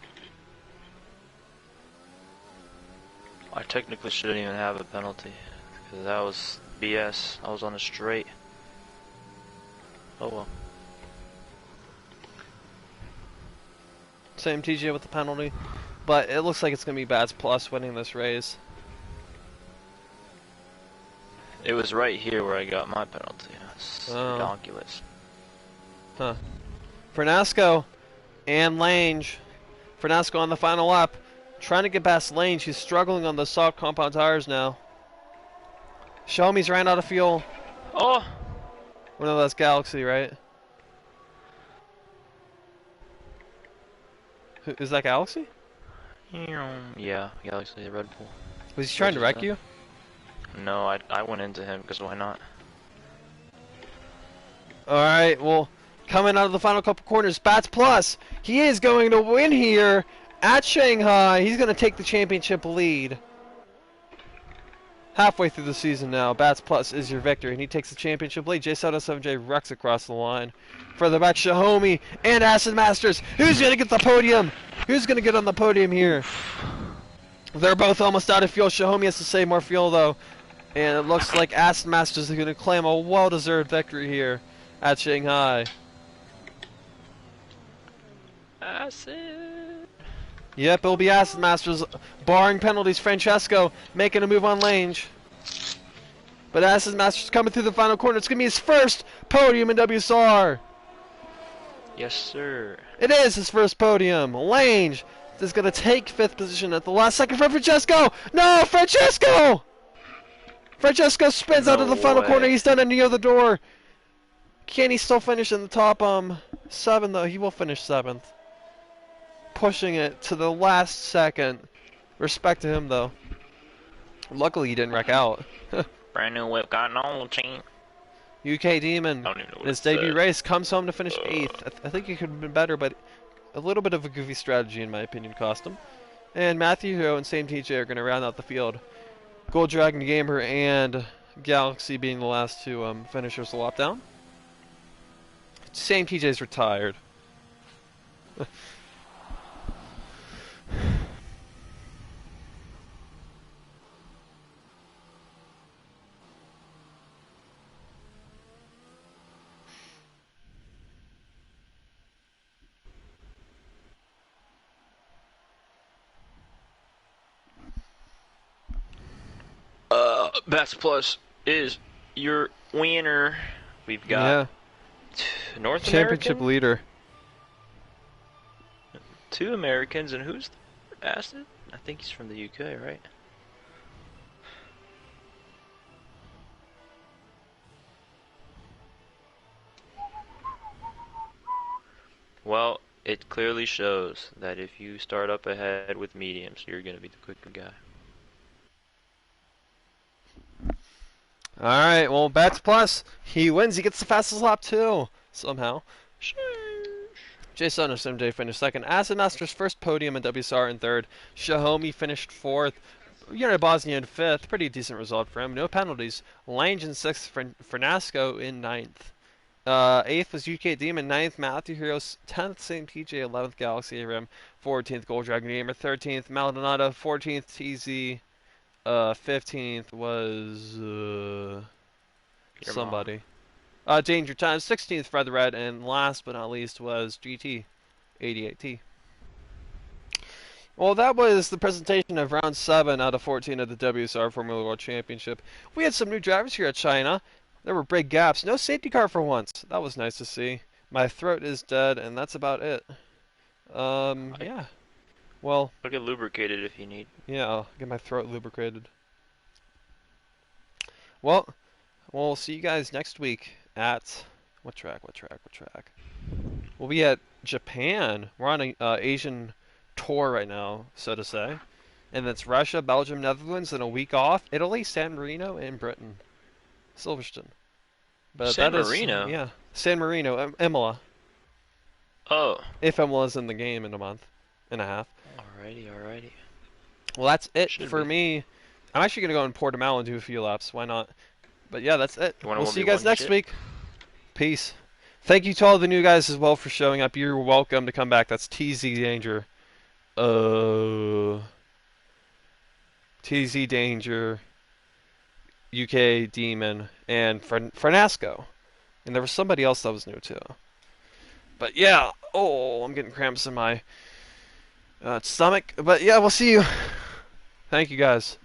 I technically shouldn't even have a penalty, because that was BS. I was on a straight. Oh well. Same TJ with the penalty, but it looks like it's going to be Bats Plus winning this race. It was right here where I got my penalty. It's ridiculous. Huh. Francesco and Lange. Francesco on the final lap. Trying to get past Lange. He's struggling on the soft compound tires now. Xiaomi's ran out of fuel. Oh! One of those Galaxy, right? Is that Galaxy? Yeah, Galaxy, the Red Bull. Was he trying to wreck you? No, I went into him, because why not? Alright, well, coming out of the final couple corners, Bats Plus. He is going to win here at Shanghai. He's going to take the championship lead. Halfway through the season now, Bats Plus is your victor, and he takes the championship lead. J77J wrecks across the line. Further back, Xiaomi and Acid Masters. Who's going to get the podium? Who's going to get on the podium here? They're both almost out of fuel. Xiaomi has to save more fuel, though. And it looks like Acid Masters are going to claim a well-deserved victory here at Shanghai. Acid. Yep, it'll be Acid Masters, barring penalties. Francesco making a move on Lange. But Acid Masters coming through the final corner. It's going to be his first podium in WSR. Yes, sir. It is his first podium. Lange is going to take 5th position at the last second for Francesco. No, Francesco! Francesco spins out of the final corner. He's done it near the door. Can he still finish in the top 7 though? He will finish 7th. Pushing it to the last second. Respect to him though. Luckily he didn't wreck out. Brand new whip, got no chain. UK Demon in his debut race comes home to finish 8th. I think he could have been better, but a little bit of a goofy strategy in my opinion cost him. And Matthew Hero and Same TJ are going to round out the field. Gold Dragon Gamer and Galaxy being the last 2 finishers to lap down. Same TJ's retired. Best Plus is your winner. We've got North Championship American, leader. 2 Americans, and who's the Acid? I think he's from the UK, right? Well, it clearly shows that if you start up ahead with mediums, you're going to be the quicker guy. Alright, well, Bats Plus, he wins. He gets the fastest lap, too, somehow. Jason SMJ finished 2nd. Acid Master's first podium in WSR in 3rd. Shahomi finished 4th. Unit Bosnia in 5th. Pretty decent result for him. No penalties. Lange in 6th. Fernasco in 9th. 8th was UK Demon. 9th, Matthew Heroes. 10th, Same TJ. 11th, Galaxy ARM. 14th, Gold Dragon Gamer. 13th, Maldonado. 14th, TZ. 15th was somebody. Danger Time. 16th, Fred the Red. And last but not least was GT 88T. Well, that was the presentation of round 7 out of 14 of the WSR Formula World Championship. We had some new drivers here at China. There were big gaps. No safety car for once. That was nice to see. My throat is dead, and that's about it. Yeah. Well, I'll get lubricated if you need. yeah, I'll get my throat lubricated. Well, we'll see you guys next week at... What track? We'll be at Japan. We're on an Asian tour right now, so to say. And it's Russia, Belgium, Netherlands, and a week off. Italy, San Marino, and Britain. Silverstone. But San that Marino? Is, yeah. San Marino, Imola. Oh. If Imola's in the game in a month and a half. Alrighty. Well, that's it Should for be. me. I'm actually going to go in Portimao and do a few laps. Why not? But yeah, that's it. We'll see you 1v1 guys next shit? week. Peace. Thank you to all the new guys as well for showing up. You're welcome to come back. That's TZ Danger. TZ Danger. UK Demon. And Fernasco. And there was somebody else that was new too. But yeah. Oh, I'm getting cramps in my stomach. But yeah, we'll see you. Thank you guys.